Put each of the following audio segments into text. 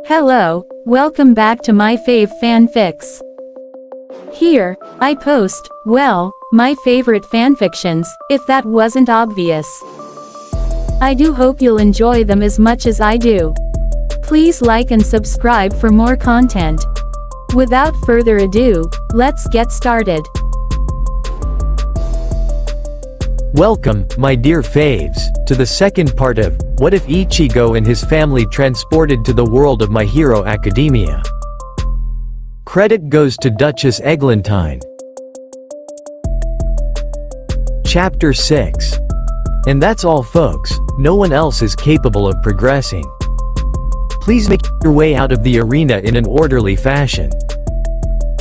Hello, welcome back to my fave fanfics. Here, I post, well, my favorite fanfictions, if that wasn't obvious. I do hope you'll enjoy them as much as I do. Please like and subscribe for more content. Without further ado, let's get started. Welcome, my dear faves, to the second part of What If Ichigo and His Family Transported to the World of My Hero Academia. Credit goes to DuchessEglantine. Chapter 6. And that's all folks, no one else is capable of progressing. Please make your way out of the arena in an orderly fashion.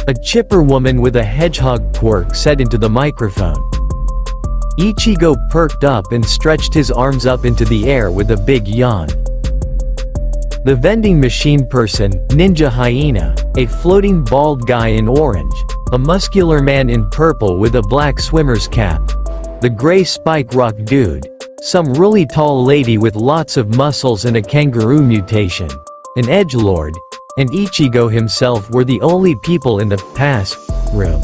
A chipper woman with a hedgehog quirk said into the microphone. Ichigo perked up and stretched his arms up into the air with a big yawn. The vending machine person, Ninja Hyena, a floating bald guy in orange, a muscular man in purple with a black swimmer's cap, the gray spike rock dude, some really tall lady with lots of muscles and a kangaroo mutation, an edgelord, and Ichigo himself were the only people in the pass room.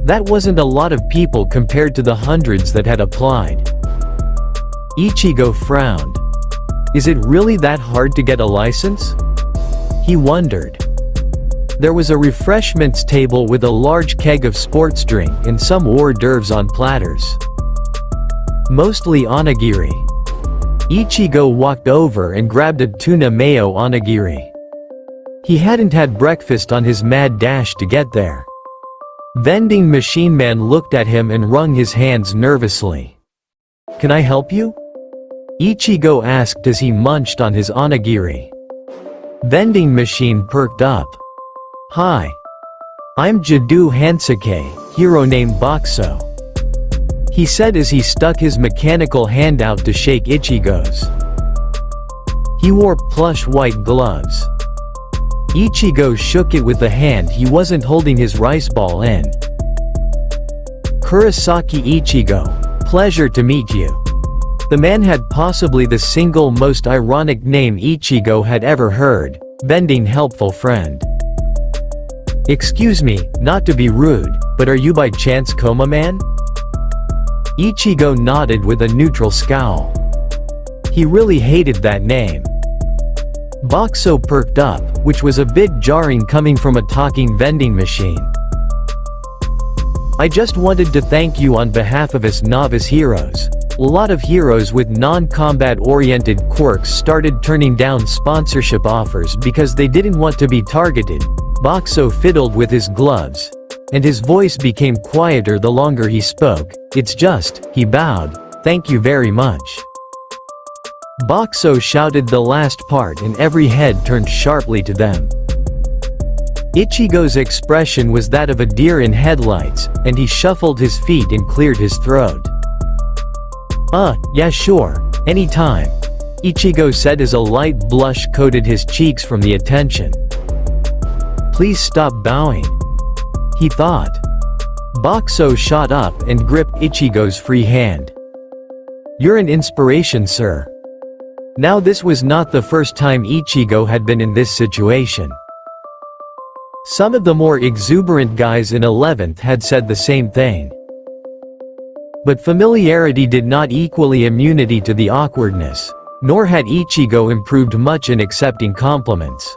That wasn't a lot of people compared to the hundreds that had applied. Ichigo frowned. Is it really that hard to get a license? He wondered. There was a refreshments table with a large keg of sports drink and some hors d'oeuvres on platters. Mostly onigiri. Ichigo walked over and grabbed a tuna mayo onigiri. He hadn't had breakfast on his mad dash to get there. Vending machine man looked at him and wrung his hands nervously. Can I help you? Ichigo asked as he munched on his onigiri. Vending machine perked up. Hi. I'm Jidou Hansake, hero named Boxo. He said as he stuck his mechanical hand out to shake Ichigo's. He wore plush white gloves. Ichigo shook it with the hand he wasn't holding his rice ball in. Kurosaki Ichigo. Pleasure to meet you. The man had possibly the single most ironic name Ichigo had ever heard, vending helpful friend. Excuse me, not to be rude, but are you by chance Coma-man? Ichigo nodded with a neutral scowl. He really hated that name. Boxo perked up, which was a bit jarring coming from a talking vending machine. I just wanted to thank you on behalf of us novice heroes. A lot of heroes with non-combat oriented quirks started turning down sponsorship offers because they didn't want to be targeted. Boxo fiddled with his gloves, and his voice became quieter the longer he spoke. It's just, he bowed, thank you very much. Boxo shouted the last part and every head turned sharply to them. Ichigo's expression was that of a deer in headlights, and he shuffled his feet and cleared his throat. Yeah sure, anytime. Ichigo said as a light blush coated his cheeks from the attention. Please stop bowing. He thought. Boxo shot up and gripped Ichigo's free hand. You're an inspiration, sir. Now this was not the first time Ichigo had been in this situation. Some of the more exuberant guys in 11th had said the same thing. But familiarity did not equal immunity to the awkwardness, nor had Ichigo improved much in accepting compliments.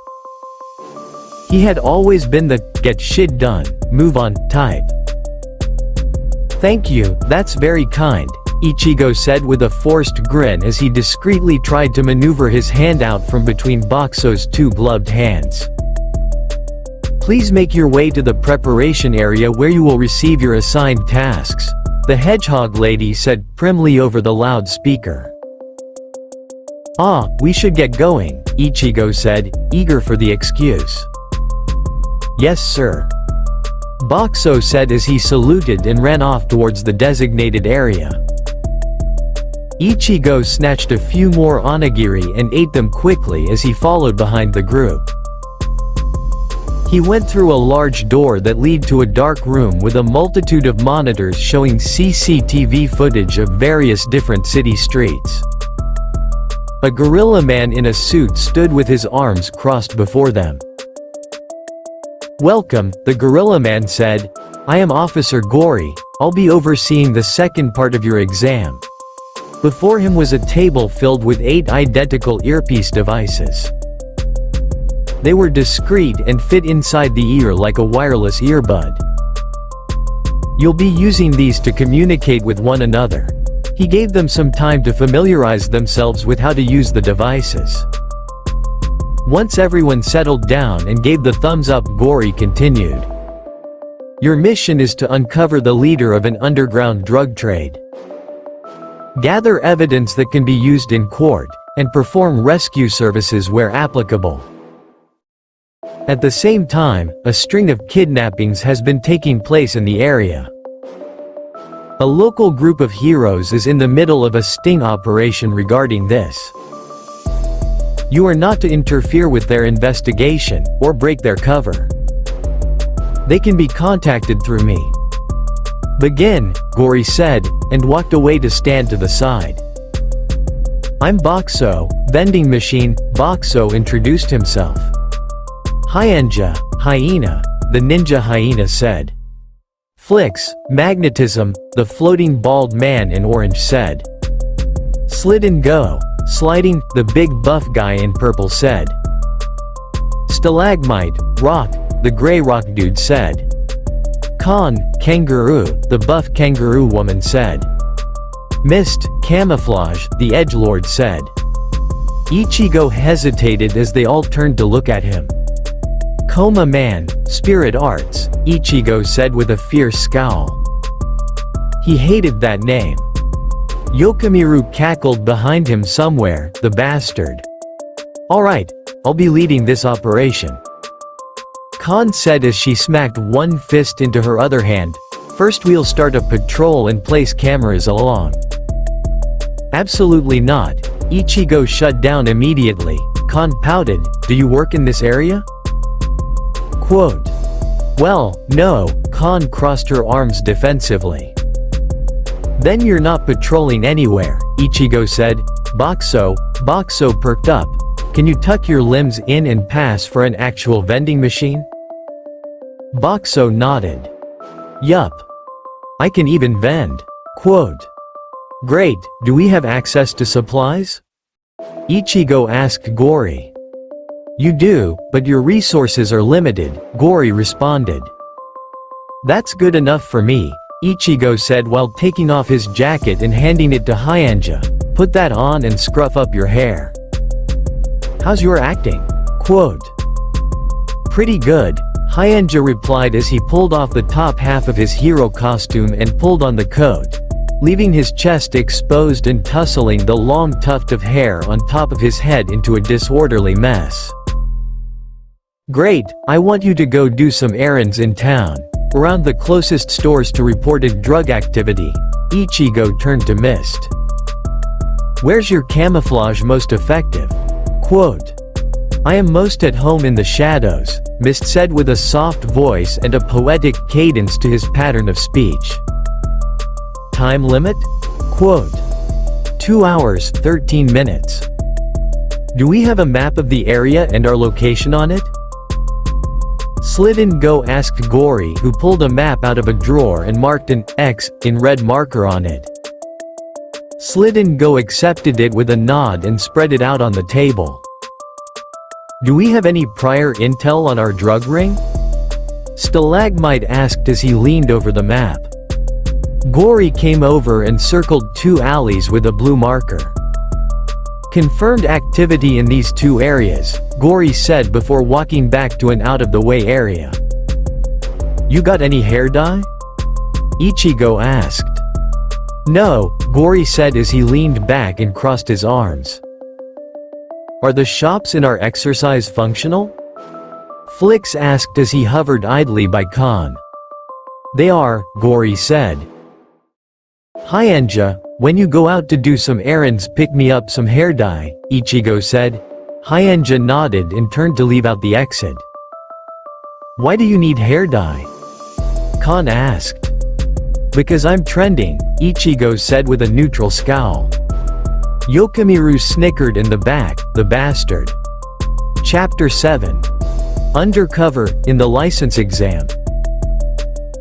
He had always been the get shit done, move on type. Thank you, that's very kind, Ichigo said with a forced grin as he discreetly tried to maneuver his hand out from between Boxo's two gloved hands. Please make your way to the preparation area where you will receive your assigned tasks, the hedgehog lady said primly over the loudspeaker. We should get going, Ichigo said, eager for the excuse. Yes sir. Boxo said as he saluted and ran off towards the designated area. Ichigo snatched a few more onigiri and ate them quickly as he followed behind the group. He went through a large door that led to a dark room with a multitude of monitors showing CCTV footage of various different city streets. A gorilla man in a suit stood with his arms crossed before them. "Welcome," the gorilla man said. "I am Officer Gory. I'll be overseeing the second part of your exam." Before him was a table filled with 8 identical earpiece devices. They were discreet and fit inside the ear like a wireless earbud. "You'll be using these to communicate with one another." He gave them some time to familiarize themselves with how to use the devices. Once everyone settled down and gave the thumbs up, Gory continued. "Your mission is to uncover the leader of an underground drug trade. Gather evidence that can be used in court, and perform rescue services where applicable. At the same time, a string of kidnappings has been taking place in the area. A local group of heroes is in the middle of a sting operation regarding this. You are not to interfere with their investigation, or break their cover. They can be contacted through me." "Begin," Gory said, and walked away to stand to the side. "I'm Boxo, vending machine," Boxo introduced himself. "Hyena, hyena," the ninja hyena said. "Flicks, magnetism," the floating bald man in orange said. "Slid and go, sliding," the big buff guy in purple said. "Stalagmite, rock," the gray rock dude said. "Con, kangaroo," the buff kangaroo woman said. "Mist, camouflage," the edgelord said. Ichigo hesitated as they all turned to look at him. "Coma-man, spirit arts," Ichigo said with a fierce scowl. He hated that name. Yokomiru cackled behind him somewhere, the bastard. "Alright, I'll be leading this operation," Khan said as she smacked one fist into her other hand. "First we'll start a patrol and place cameras along." "Absolutely not," Ichigo shut down immediately. Khan pouted, "Do you work in this area?" Quote. "Well, no," Khan crossed her arms defensively. "Then you're not patrolling anywhere," Ichigo said. Boxo perked up. "Can you tuck your limbs in and pass for an actual vending machine?" Boxo nodded. "Yup. I can even vend." Quote. "Great, do we have access to supplies?" Ichigo asked Gory. "You do, but your resources are limited," Gory responded. "That's good enough for me," Ichigo said while taking off his jacket and handing it to Hyena. "Put that on and scruff up your hair." "How's your acting?" Quote. "Pretty good," Hyena replied as he pulled off the top half of his hero costume and pulled on the coat, leaving his chest exposed and tussling the long tuft of hair on top of his head into a disorderly mess. "Great, I want you to go do some errands in town, around the closest stores to reported drug activity." Ichigo turned to Mist. "Where's your camouflage most effective?" Quote. "I am most at home in the shadows," Mist said with a soft voice and a poetic cadence to his pattern of speech. "Time limit?" Quote. 2 hours, 13 minutes. "Do we have a map of the area and our location on it?" Slid and Go asked Gory, who pulled a map out of a drawer and marked an X in red marker on it. Slid and Go accepted it with a nod and spread it out on the table. "Do we have any prior intel on our drug ring?" Stalagmite asked as he leaned over the map. Gory came over and circled 2 alleys with a blue marker. "Confirmed activity in these 2 areas," Gory said before walking back to an out-of-the-way area. "You got any hair dye?" Ichigo asked. "No," Gory said as he leaned back and crossed his arms. "Are the shops in our exercise functional?" Flicks asked as he hovered idly by Khan. "They are," Gory said. "Hyena, when you go out to do some errands, pick me up some hair dye," Ichigo said. Hyena nodded and turned to leave out the exit. "Why do you need hair dye?" Khan asked. "Because I'm trending," Ichigo said with a neutral scowl. Yokomiru snickered in the back, the bastard. Chapter 7. Undercover, in the license exam.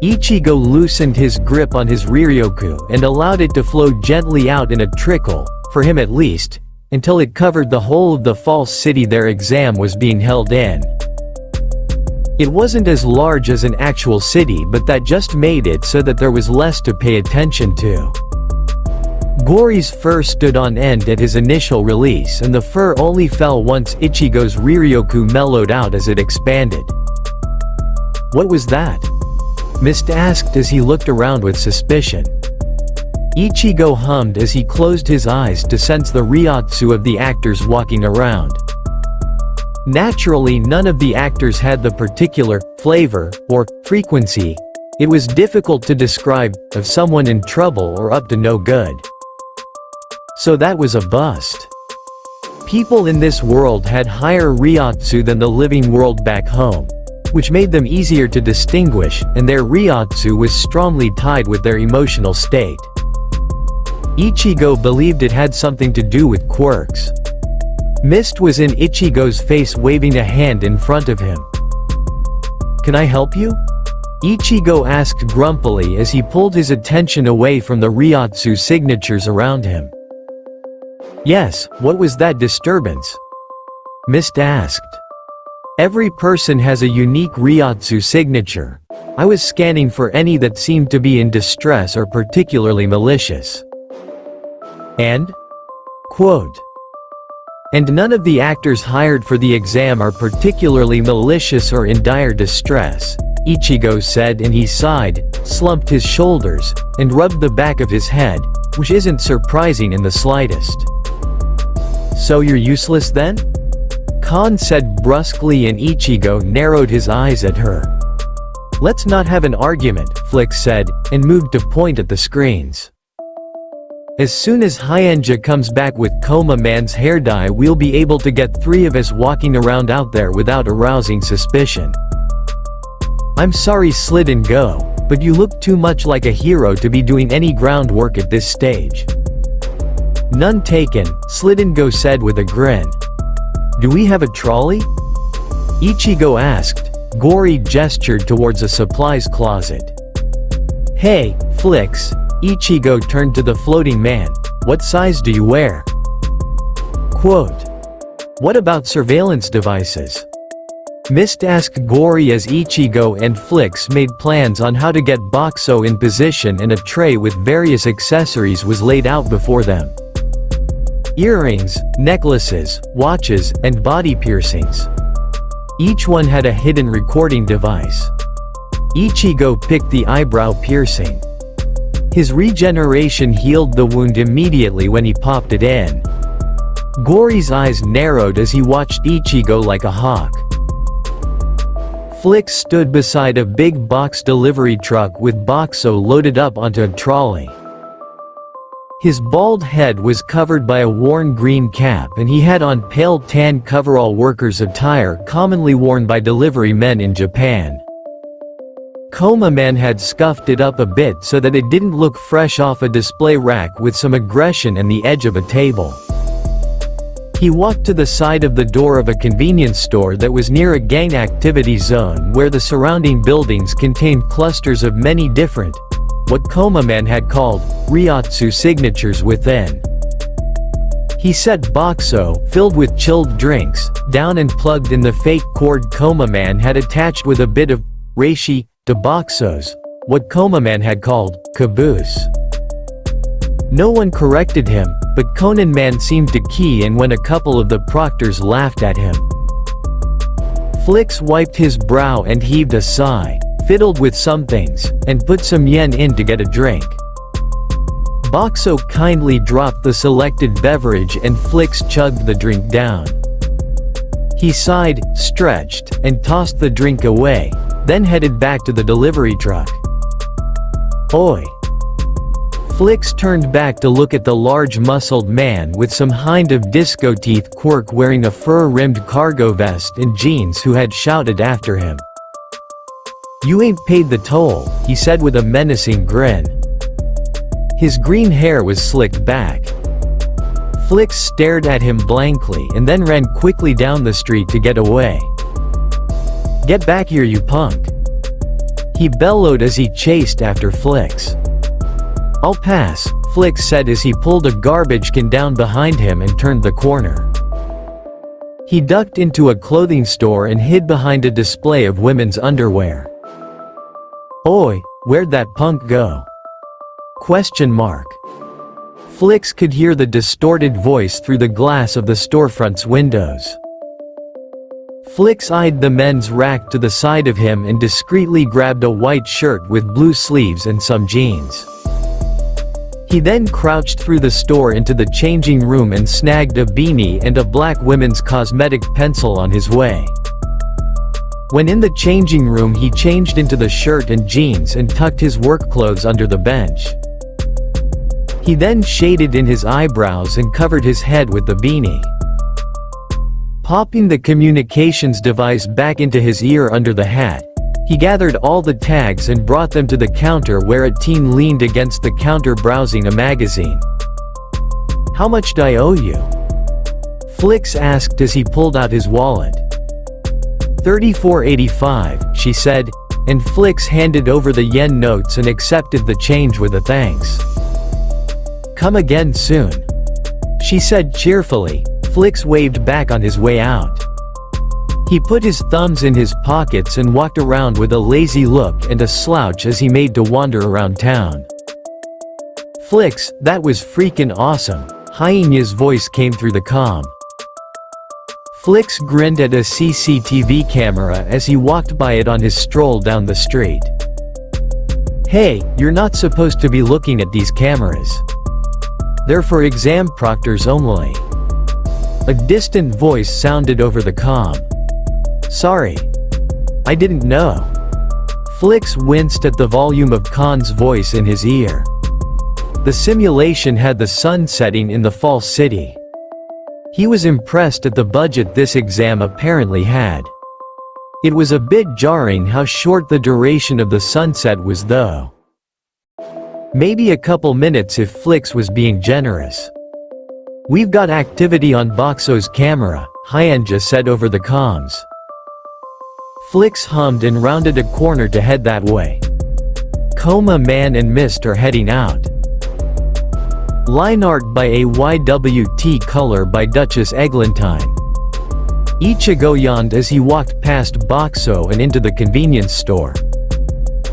Ichigo loosened his grip on his Riryoku and allowed it to flow gently out in a trickle, for him at least, until it covered the whole of the false city their exam was being held in. It wasn't as large as an actual city, but that just made it so that there was less to pay attention to. Gori's fur stood on end at his initial release, and the fur only fell once Ichigo's Riryoku mellowed out as it expanded. What was that? Mist asked as he looked around with suspicion. Ichigo hummed as he closed his eyes to sense the ryotsu of the actors walking around. Naturally, none of the actors had the particular flavor or frequency it was difficult to describe of someone in trouble or up to no good. So that was a bust. People in this world had higher ryotsu than the living world back home, which made them easier to distinguish, and their ryotsu was strongly tied with their emotional state. Ichigo believed it had something to do with quirks. Mist was in Ichigo's face, waving a hand in front of him. "Can I help you?" Ichigo asked grumpily as he pulled his attention away from the ryotsu signatures around him. "Yes, what was that disturbance?" Mist asked. "Every person has a unique ryotsu signature. I was scanning for any that seemed to be in distress or particularly malicious." And? Quote. "And none of the actors hired for the exam are particularly malicious or in dire distress," Ichigo said, and he sighed, slumped his shoulders, and rubbed the back of his head, which isn't surprising in the slightest. "So you're useless then?" Kon said brusquely, and Ichigo narrowed his eyes at her. "Let's not have an argument," Flick said, and moved to point at the screens. "As soon as Hyunja comes back with Coma-man's hair dye, we'll be able to get 3 of us walking around out there without arousing suspicion." "I'm sorry Slidden Go, but you look too much like a hero to be doing any groundwork at this stage." "None taken," Slidden Go said with a grin. "Do we have a trolley?" Ichigo asked. Gori gestured towards a supplies closet. "Hey, Flicks," Ichigo turned to the floating man, "what size do you wear?" Quote. "What about surveillance devices?" Mist asked Gori as Ichigo and Flicks made plans on how to get Boxo in position, and a tray with various accessories was laid out before them. Earrings, necklaces, watches, and body piercings. Each one had a hidden recording device. Ichigo picked the eyebrow piercing. His regeneration healed the wound immediately when he popped it in. Gori's eyes narrowed as he watched Ichigo like a hawk. Flick stood beside a big box delivery truck with Boxo loaded up onto a trolley. His bald head was covered by a worn green cap, and he had on pale tan coverall workers attire commonly worn by delivery men in Japan. Coma-man had scuffed it up a bit so that it didn't look fresh off a display rack with some aggression and the edge of a table. He walked to the side of the door of a convenience store that was near a gang activity zone where the surrounding buildings contained clusters of many different, what Coma-man had called, ryotsu signatures within. He set Boxo, filled with chilled drinks, down and plugged in the fake cord Coma-man had attached with a bit of reishi to Boxo's, what Coma-man had called, caboose. No one corrected him, but Conan-man seemed to key in when a couple of the proctors laughed at him. Flicks wiped his brow and heaved a sigh, fiddled with some things, and put some yen in to get a drink. Boxo kindly dropped the selected beverage and Flicks chugged the drink down. He sighed, stretched, and tossed the drink away, then headed back to the delivery truck. "Oi." Flicks turned back to look at the large muscled man with some kind of disco teeth quirk wearing a fur-rimmed cargo vest and jeans who had shouted after him. "You ain't paid the toll," he said with a menacing grin. His green hair was slicked back. Flix stared at him blankly and then ran quickly down the street to get away. "Get back here, you punk!" he bellowed as he chased after Flix. "I'll pass," Flix said as he pulled a garbage can down behind him and turned the corner. He ducked into a clothing store and hid behind a display of women's underwear. "Oi, where'd that punk go?" Question mark. Flix could hear the distorted voice through the glass of the storefront's windows. Flix eyed the men's rack to the side of him and discreetly grabbed a white shirt with blue sleeves and some jeans. He then crouched through the store into the changing room and snagged a beanie and a black women's cosmetic pencil on his way. When in the changing room, he changed into the shirt and jeans and tucked his work clothes under the bench. He then shaded in his eyebrows and covered his head with the beanie. Popping the communications device back into his ear under the hat, he gathered all the tags and brought them to the counter where a teen leaned against the counter browsing a magazine. "How much do I owe you?" Flix asked as he pulled out his wallet. $34.85, she said, and Flix handed over the yen notes and accepted the change with a thanks. "Come again soon," she said cheerfully. Flix waved back on his way out. He put his thumbs in his pockets and walked around with a lazy look and a slouch as he made to wander around town. "Flix, that was freaking awesome," Hyena's voice came through the comm. Flix grinned at a CCTV camera as he walked by it on his stroll down the street. "Hey, you're not supposed to be looking at these cameras. They're for exam proctors only." A distant voice sounded over the comm. "Sorry. I didn't know." Flix winced at the volume of Khan's voice in his ear. The simulation had the sun setting in the false city. He was impressed at the budget this exam apparently had. It was a bit jarring how short the duration of the sunset was though. Maybe a couple minutes if Flix was being generous. "We've got activity on Boxo's camera," Hyanja said over the comms. Flix hummed and rounded a corner to head that way. Coma-man and Mist are heading out. Line art by AYWT, color by DuchessEglantine. Ichigo yawned as he walked past Boxo and into the convenience store.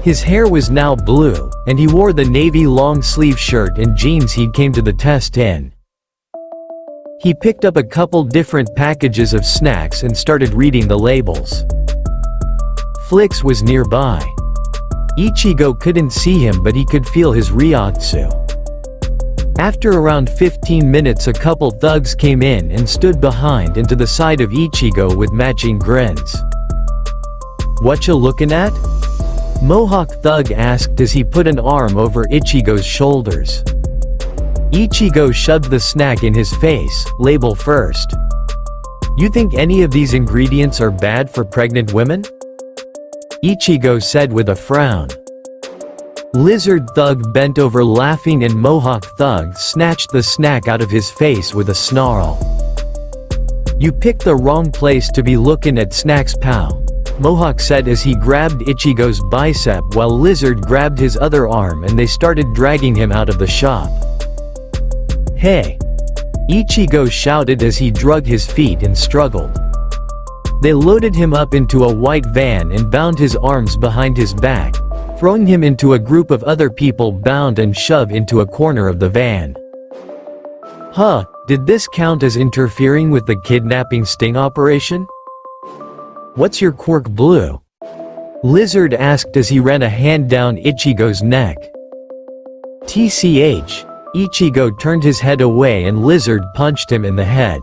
His hair was now blue, and he wore the navy long-sleeve shirt and jeans he came to the test in. He picked up a couple different packages of snacks and started reading the labels. Flix was nearby. Ichigo couldn't see him, but he could feel his ryotsu. After around 15 minutes, a couple thugs came in and stood behind and to the side of Ichigo with matching grins. "What you looking at?" Mohawk thug asked as he put an arm over Ichigo's shoulders. Ichigo shoved the snack in his face, label first. "You think any of these ingredients are bad for pregnant women?" Ichigo said with a frown. Lizard thug bent over laughing and Mohawk thug snatched the snack out of his face with a snarl. "You picked the wrong place to be looking at snacks, pal," Mohawk said as he grabbed Ichigo's bicep while Lizard grabbed his other arm and they started dragging him out of the shop. "Hey!" Ichigo shouted as he drug his feet and struggled. They loaded him up into a white van and bound his arms behind his back, throwing him into a group of other people bound and shoved into a corner of the van. "Huh, did this count as interfering with the kidnapping sting operation?" "What's your quirk, Blue?" Lizard asked as he ran a hand down Ichigo's neck. "TCH." Ichigo turned his head away and Lizard punched him in the head.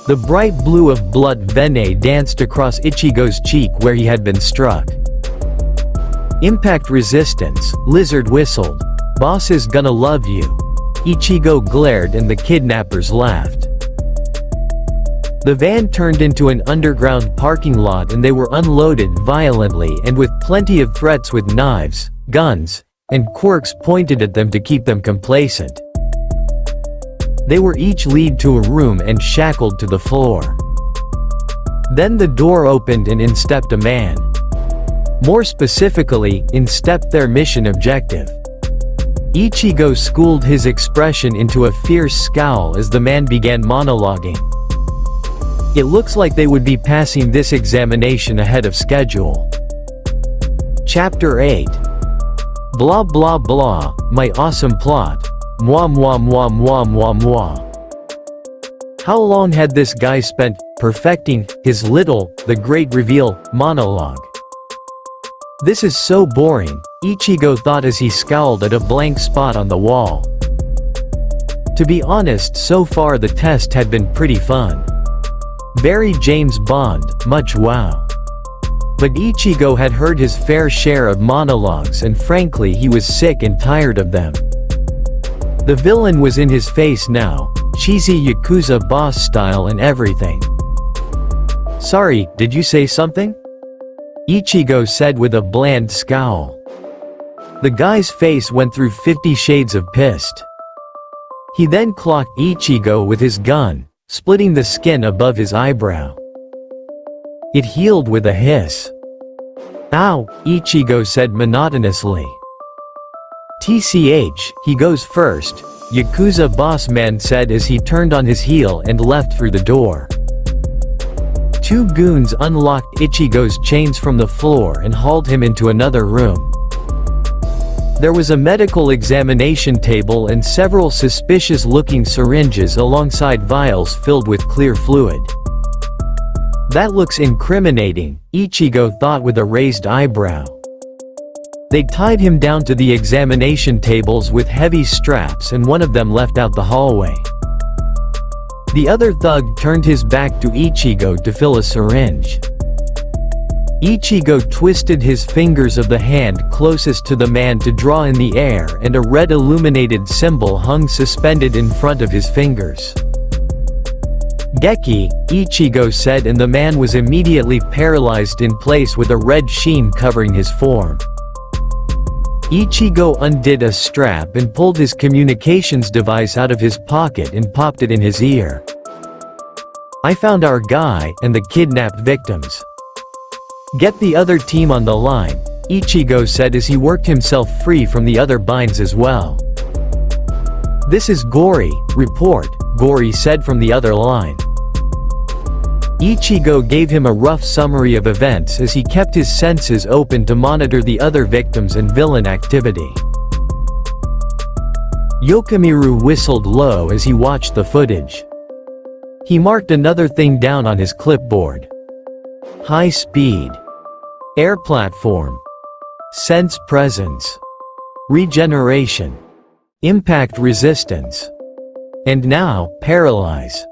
The bright blue of blood vein danced across Ichigo's cheek where he had been struck. "Impact resistance," Lizard whistled. "Boss is gonna love you." Ichigo glared and the kidnappers laughed. The van turned into an underground parking lot and they were unloaded violently and with plenty of threats with knives, guns, and quirks pointed at them to keep them complacent. They were each lead to a room and shackled to the floor. Then the door opened and in stepped a man. More specifically, in stepped their mission objective. Ichigo schooled his expression into a fierce scowl as the man began monologuing. It looks like they would be passing this examination ahead of schedule. Chapter 8. Blah blah blah, my awesome plot. Mwah mwah mwah mwah mwah mwah. How long had this guy spent perfecting his little, the great reveal, monologue? This is so boring, Ichigo thought as he scowled at a blank spot on the wall. To be honest, so far the test had been pretty fun. Very James Bond, much wow. But Ichigo had heard his fair share of monologues and frankly he was sick and tired of them. The villain was in his face now, cheesy Yakuza boss style and everything. Sorry, did you say something? Ichigo said with a bland scowl. The guy's face went through 50 shades of pissed. He then clocked Ichigo with his gun, splitting the skin above his eyebrow. It healed with a hiss. Ow, Ichigo said monotonously. TCH, he goes first, Yakuza boss man said as he turned on his heel and left through the door. Two goons unlocked Ichigo's chains from the floor and hauled him into another room. There was a medical examination table and several suspicious-looking syringes alongside vials filled with clear fluid. That looks incriminating, Ichigo thought with a raised eyebrow. They tied him down to the examination tables with heavy straps and one of them left out the hallway. The other thug turned his back to Ichigo to fill a syringe. Ichigo twisted his fingers of the hand closest to the man to draw in the air and a red illuminated symbol hung suspended in front of his fingers. Geki, Ichigo said and the man was immediately paralyzed in place with a red sheen covering his form. Ichigo undid a strap and pulled his communications device out of his pocket and popped it in his ear. I found our guy and the kidnapped victims. Get the other team on the line, Ichigo said as he worked himself free from the other binds as well. This is Gori, report, Gori said from the other line. Ichigo gave him a rough summary of events as he kept his senses open to monitor the other victims and villain activity. Yokamiru whistled low as he watched the footage. He marked another thing down on his clipboard. High speed. Air platform. Sense presence. Regeneration. Impact resistance. And now, paralyze.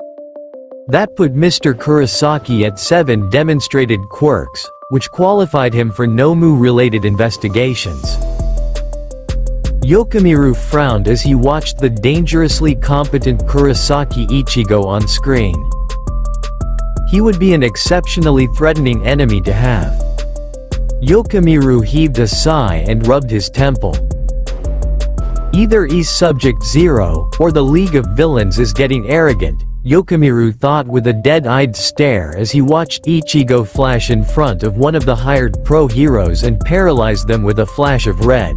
That put Mr. Kurosaki at 7 demonstrated quirks, which qualified him for Nomu-related investigations. Yokamiru frowned as he watched the dangerously competent Kurosaki Ichigo on screen. He would be an exceptionally threatening enemy to have. Yokamiru heaved a sigh and rubbed his temple. Either he's Subject Zero, or the League of Villains is getting arrogant, Yokamiru thought with a dead-eyed stare as he watched Ichigo flash in front of one of the hired pro-heroes and paralyze them with a flash of red.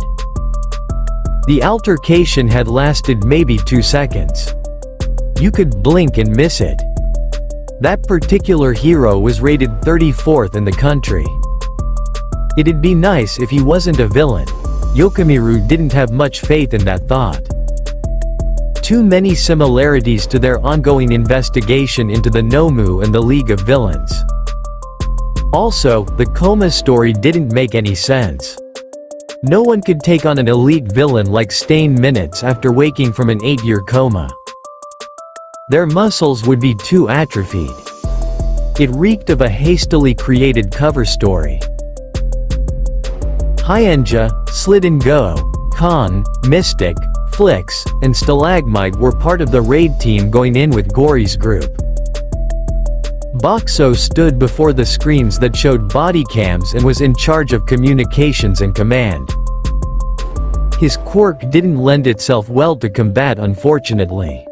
The altercation had lasted maybe 2 seconds. You could blink and miss it. That particular hero was rated 34th in the country. It'd be nice if he wasn't a villain. Yokamiru didn't have much faith in that thought. Too many similarities to their ongoing investigation into the Nomu and the League of Villains. Also, the Coma story didn't make any sense. No one could take on an elite villain like Stain minutes after waking from an 8-year coma. Their muscles would be too atrophied. It reeked of a hastily created cover story. Hyunja, Slid and Go, Khan, Mystic, Flix, and Stalagmite were part of the raid team going in with Gori's group. Boxo stood before the screens that showed body cams and was in charge of communications and command. His quirk didn't lend itself well to combat, unfortunately.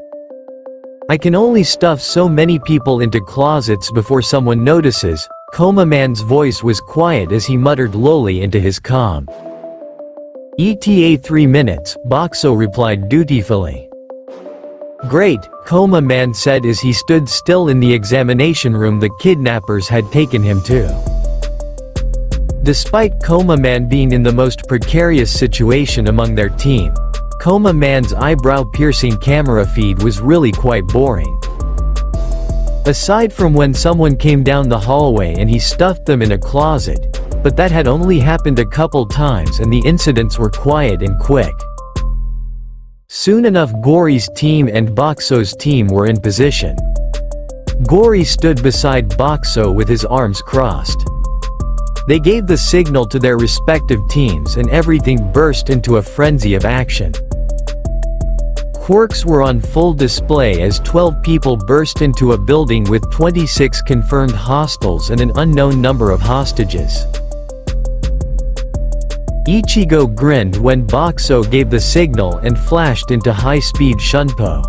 I can only stuff so many people into closets before someone notices. Coma-man's voice was quiet as he muttered lowly into his comm. ETA 3 minutes, Boxo replied dutifully. Great, Coma-man said as he stood still in the examination room the kidnappers had taken him to. Despite Coma-man being in the most precarious situation among their team, Coma-man's eyebrow-piercing camera feed was really quite boring. Aside from when someone came down the hallway and he stuffed them in a closet, but that had only happened a couple times and the incidents were quiet and quick. Soon enough Gory's team and Boxo's team were in position. Gory stood beside Boxo with his arms crossed. They gave the signal to their respective teams and everything burst into a frenzy of action. Quirks were on full display as 12 people burst into a building with 26 confirmed hostiles and an unknown number of hostages. Ichigo grinned when Boxo gave the signal and flashed into high-speed shunpo.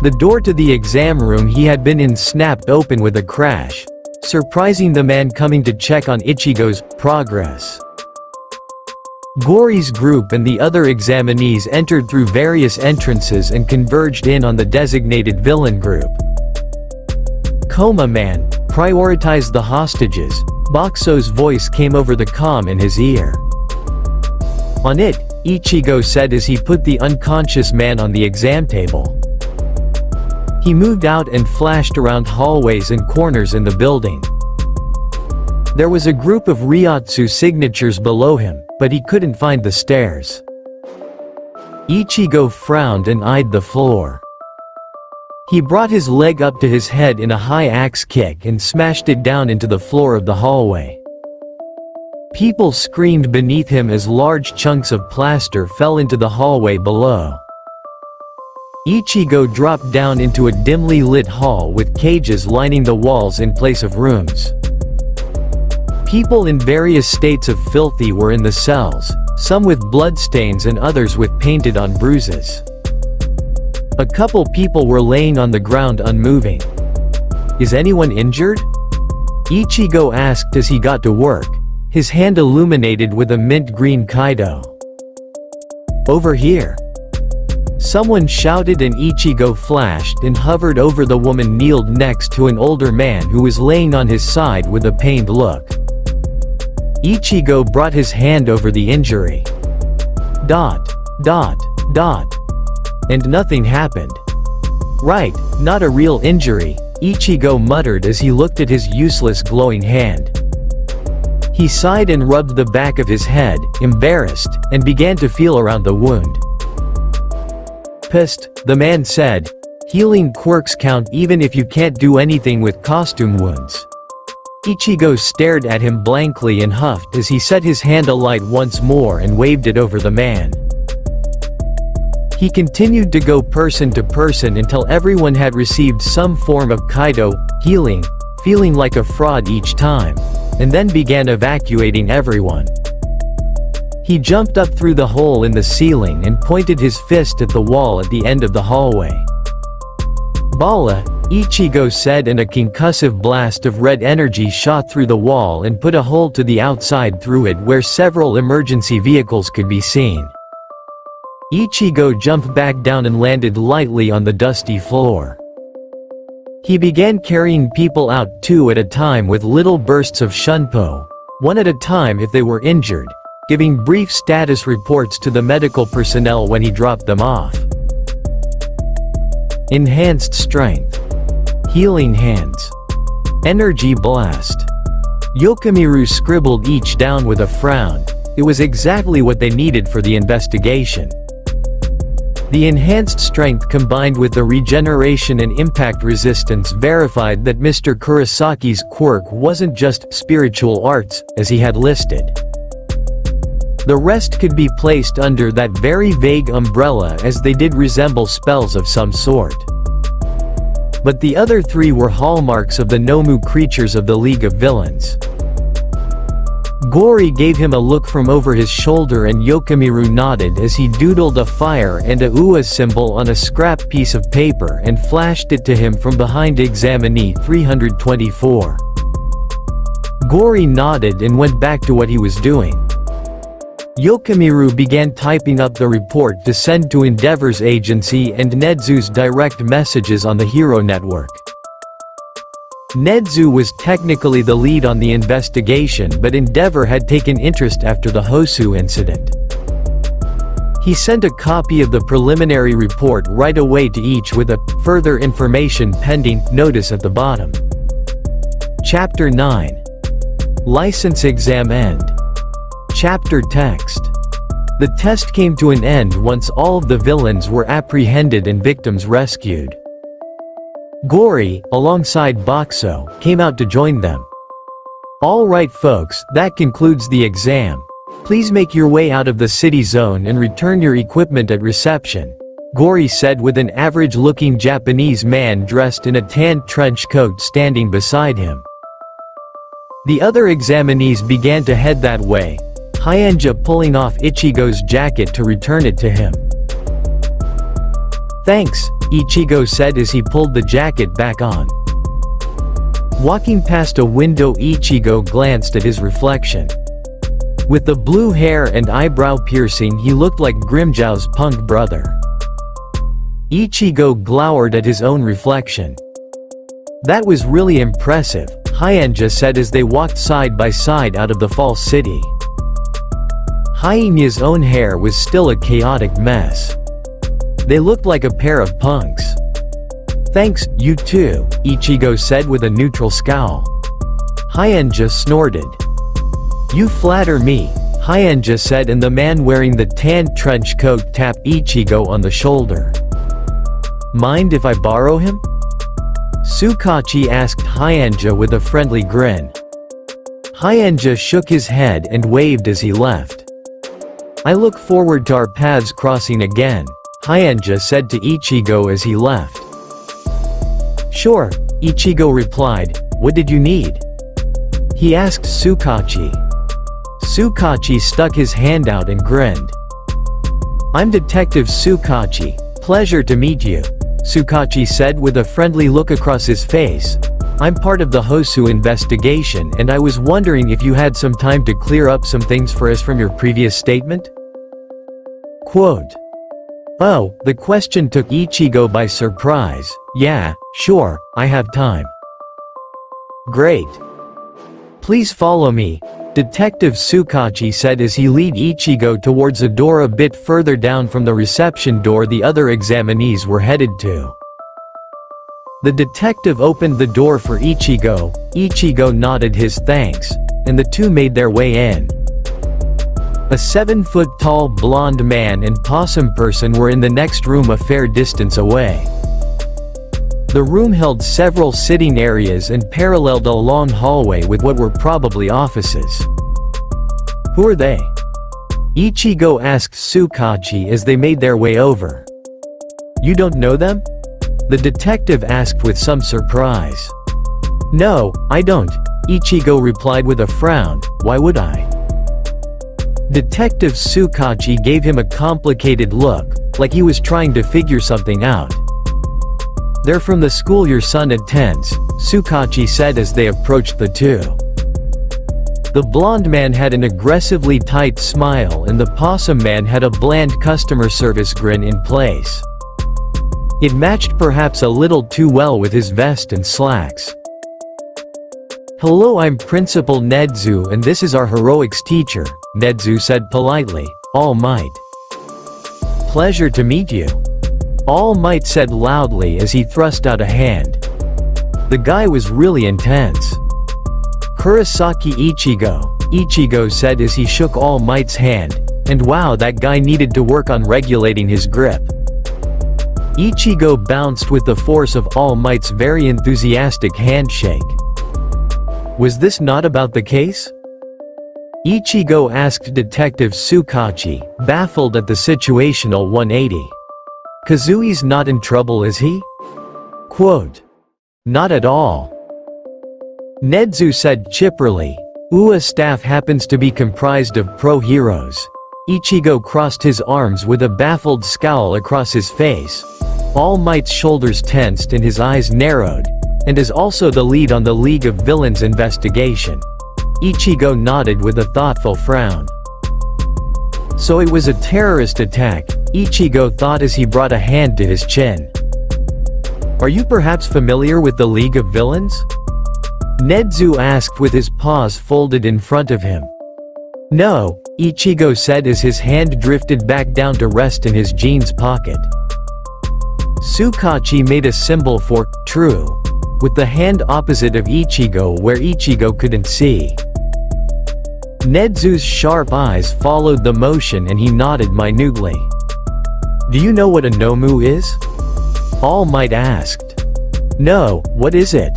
The door to the exam room he had been in snapped open with a crash, surprising the man coming to check on Ichigo's progress. Gory's group and the other examinees entered through various entrances and converged in on the designated villain group. Coma-man, prioritize the hostages, Boxo's voice came over the comm in his ear. On it, Ichigo said as he put the unconscious man on the exam table. He moved out and flashed around hallways and corners in the building. There was a group of Ryotsu signatures below him, but he couldn't find the stairs. Ichigo frowned and eyed the floor. He brought his leg up to his head in a high axe kick and smashed it down into the floor of the hallway. People screamed beneath him as large chunks of plaster fell into the hallway below. Ichigo dropped down into a dimly lit hall with cages lining the walls in place of rooms. People in various states of filthy were in the cells, some with bloodstains and others with painted-on bruises. A couple people were laying on the ground unmoving. Is anyone injured? Ichigo asked as he got to work, his hand illuminated with a mint green Kaido. Over here. Someone shouted and Ichigo flashed and hovered over the woman kneeled next to an older man who was laying on his side with a pained look. Ichigo brought his hand over the injury. Dot. And nothing happened. Right, not a real injury, Ichigo muttered as he looked at his useless glowing hand. He sighed and rubbed the back of his head, embarrassed, and began to feel around the wound. Pissed, the man said, healing quirks count even if you can't do anything with costume wounds. Ichigo stared at him blankly and huffed as he set his hand alight once more and waved it over the man. He continued to go person to person until everyone had received some form of Kaido, healing, feeling like a fraud each time, and then began evacuating everyone. He jumped up through the hole in the ceiling and pointed his fist at the wall at the end of the hallway. Bala, Ichigo said, and a concussive blast of red energy shot through the wall and put a hole to the outside through it where several emergency vehicles could be seen. Ichigo jumped back down and landed lightly on the dusty floor. He began carrying people out two at a time with little bursts of shunpo, one at a time if they were injured, giving brief status reports to the medical personnel when he dropped them off. Enhanced strength. Healing hands. Energy blast. Yokomiru scribbled each down with a frown. It was exactly what they needed for the investigation. The enhanced strength combined with the regeneration and impact resistance verified that Mr. Kurisaki's quirk wasn't just spiritual arts, as he had listed. The rest could be placed under that very vague umbrella as they did resemble spells of some sort. But the other three were hallmarks of the Nomu creatures of the League of Villains. Gori gave him a look from over his shoulder and Yokimiru nodded as he doodled a fire and a UA symbol on a scrap piece of paper and flashed it to him from behind examinee 324. Gori nodded and went back to what he was doing. Yokimiru began typing up the report to send to Endeavor's agency and Nedzu's direct messages on the Hero Network. Nedzu was technically the lead on the investigation, but Endeavor had taken interest after the Hosu incident. He sent a copy of the preliminary report right away to each with a "further information pending" notice at the bottom. Chapter 9. License Exam End. Chapter Text. The test came to an end once all of the villains were apprehended and victims rescued. Gori, alongside Boxo, came out to join them. "All right folks, that concludes the exam. Please make your way out of the city zone and return your equipment at reception," Gori said with an average-looking Japanese man dressed in a tan trench coat standing beside him. The other examinees began to head that way, Hyanja pulling off Ichigo's jacket to return it to him. "Thanks," Ichigo said as he pulled the jacket back on. Walking past a window, Ichigo glanced at his reflection. With the blue hair and eyebrow piercing, he looked like Grimjow's punk brother. Ichigo glowered at his own reflection. "That was really impressive," Hyanja said as they walked side by side out of the false city. Hyenya's own hair was still a chaotic mess. They looked like a pair of punks. "Thanks, you too," Ichigo said with a neutral scowl. Hyanja snorted. "You flatter me," Hyanja said, and the man wearing the tan trench coat tapped Ichigo on the shoulder. "Mind if I borrow him?" Sukachi asked Hyanja with a friendly grin. Hyanja shook his head and waved as he left. "I look forward to our paths crossing again," Hyanja said to Ichigo as he left. "Sure," Ichigo replied. "What did you need?" he asked Sukachi. Sukachi stuck his hand out and grinned. "I'm Detective Sukachi. Pleasure to meet you," Sukachi said with a friendly look across his face. "I'm part of the Hosu investigation and I was wondering if you had some time to clear up some things for us from your previous statement?" Quote. Oh, the question took Ichigo by surprise. "Yeah, sure, I have time." "Great. Please follow me," Detective Sukachi said as he led Ichigo towards a door a bit further down from the reception door the other examinees were headed to. The detective opened the door for Ichigo, Ichigo nodded his thanks, and the two made their way in. A 7-foot-tall blonde man and possum person were in the next room a fair distance away. The room held several sitting areas and paralleled a long hallway with what were probably offices. "Who are they?" Ichigo asked Sukachi as they made their way over. "You don't know them?" the detective asked with some surprise. "No, I don't," Ichigo replied with a frown. "Why would I?" Detective Sukachi gave him a complicated look, like he was trying to figure something out. "They're from the school your son attends," Sukachi said as they approached the two. The blonde man had an aggressively tight smile and the possum man had a bland customer service grin in place. It matched perhaps a little too well with his vest and slacks. "Hello, I'm Principal Nedzu and this is our heroics teacher," Nedzu said politely, "All Might." "Pleasure to meet you," All Might said loudly as he thrust out a hand. The guy was really intense. "Kurosaki Ichigo," Ichigo said as he shook All Might's hand, and wow, that guy needed to work on regulating his grip. Ichigo bounced with the force of All Might's very enthusiastic handshake. Was this not about the case? Ichigo asked Detective Sukachi, baffled at the situational 180. "Kazui's not in trouble, is he?" Quote. "Not at all," Nedzu said chipperly. UA staff happens to be comprised of pro-heroes. Ichigo crossed his arms with a baffled scowl across his face. All Might's shoulders tensed and his eyes narrowed, and is also the lead on the League of Villains investigation. Ichigo nodded with a thoughtful frown. So it was a terrorist attack, Ichigo thought as he brought a hand to his chin. Are you perhaps familiar with the League of Villains? Nedzu asked with his paws folded in front of him. No, Ichigo said as his hand drifted back down to rest in his jeans pocket. Tsukachi made a symbol for true, with the hand opposite of Ichigo where Ichigo couldn't see. Nedzu's sharp eyes followed the motion and he nodded minutely. Do you know what a Nomu is? All Might asked. No, what is it?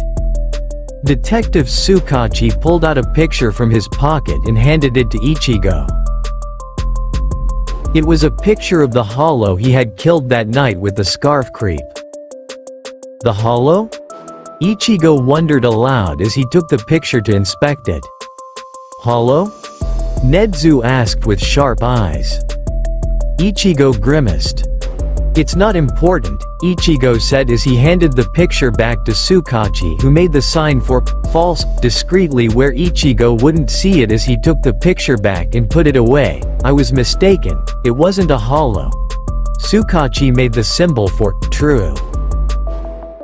Detective Tsukachi pulled out a picture from his pocket and handed it to Ichigo. It was a picture of the hollow he had killed that night with the scarf creep. The hollow? Ichigo wondered aloud as he took the picture to inspect it. Hollow? Nedzu asked with sharp eyes. Ichigo grimaced. It's not important, Ichigo said as he handed the picture back to Tsukachi, who made the sign for false discreetly where Ichigo wouldn't see it as he took the picture back and put it away. I was mistaken, it wasn't a hollow. Tsukachi made the symbol for true.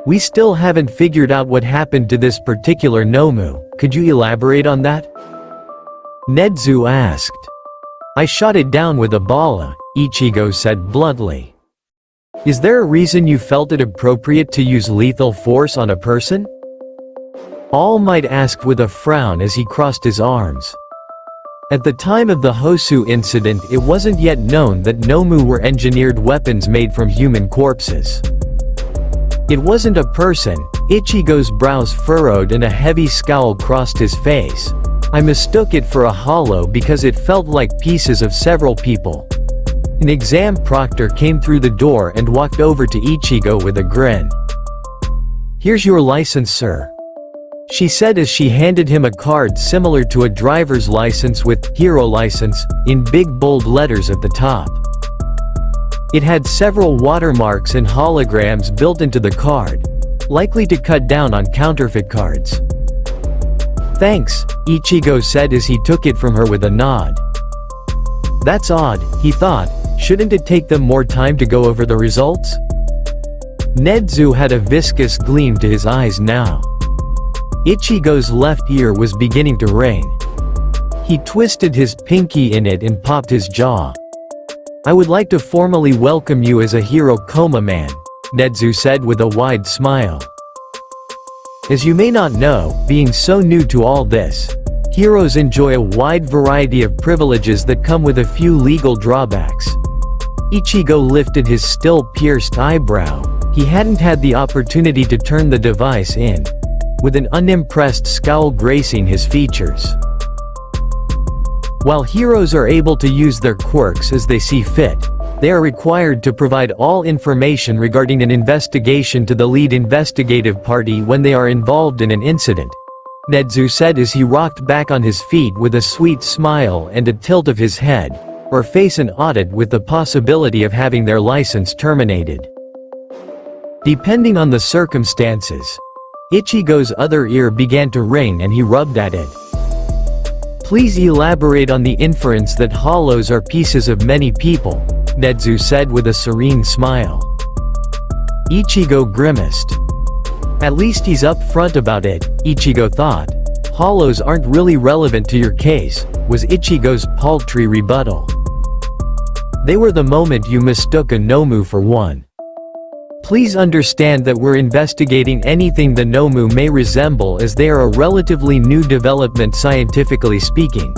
We still haven't figured out what happened to this particular Nomu, could you elaborate on that? Nedzu asked. I shot it down with a bala, Ichigo said bluntly. Is there a reason you felt it appropriate to use lethal force on a person? All Might asked with a frown as he crossed his arms. At the time of the Hosu incident, it wasn't yet known that Nomu were engineered weapons made from human corpses. It wasn't a person. Ichigo's brows furrowed and a heavy scowl crossed his face. I mistook it for a hollow because it felt like pieces of several people. An exam proctor came through the door and walked over to Ichigo with a grin. Here's your license, sir. She said as she handed him a card similar to a driver's license with hero license in big bold letters at the top. It had several watermarks and holograms built into the card, likely to cut down on counterfeit cards. Thanks, Ichigo said as he took it from her with a nod. That's odd, he thought. Shouldn't it take them more time to go over the results? Nedzu had a viscous gleam to his eyes now. Ichigo's left ear was beginning to ring. He twisted his pinky in it and popped his jaw. I would like to formally welcome you as a hero, Coma-man, Nedzu said with a wide smile. As you may not know, being so new to all this, heroes enjoy a wide variety of privileges that come with a few legal drawbacks. Ichigo lifted his still pierced eyebrow. He hadn't had the opportunity to turn the device in, with an unimpressed scowl gracing his features. While heroes are able to use their quirks as they see fit, they are required to provide all information regarding an investigation to the lead investigative party when they are involved in an incident, Nedzu said as he rocked back on his feet with a sweet smile and a tilt of his head, or face an audit with the possibility of having their license terminated. Depending on the circumstances. Ichigo's other ear began to ring and he rubbed at it. Please elaborate on the inference that hollows are pieces of many people, Nedzu said with a serene smile. Ichigo grimaced. At least he's upfront about it, Ichigo thought. Hollows aren't really relevant to your case, was Ichigo's paltry rebuttal. They were the moment you mistook a Nomu for one. Please understand that we're investigating anything the Nomu may resemble as they are a relatively new development scientifically speaking,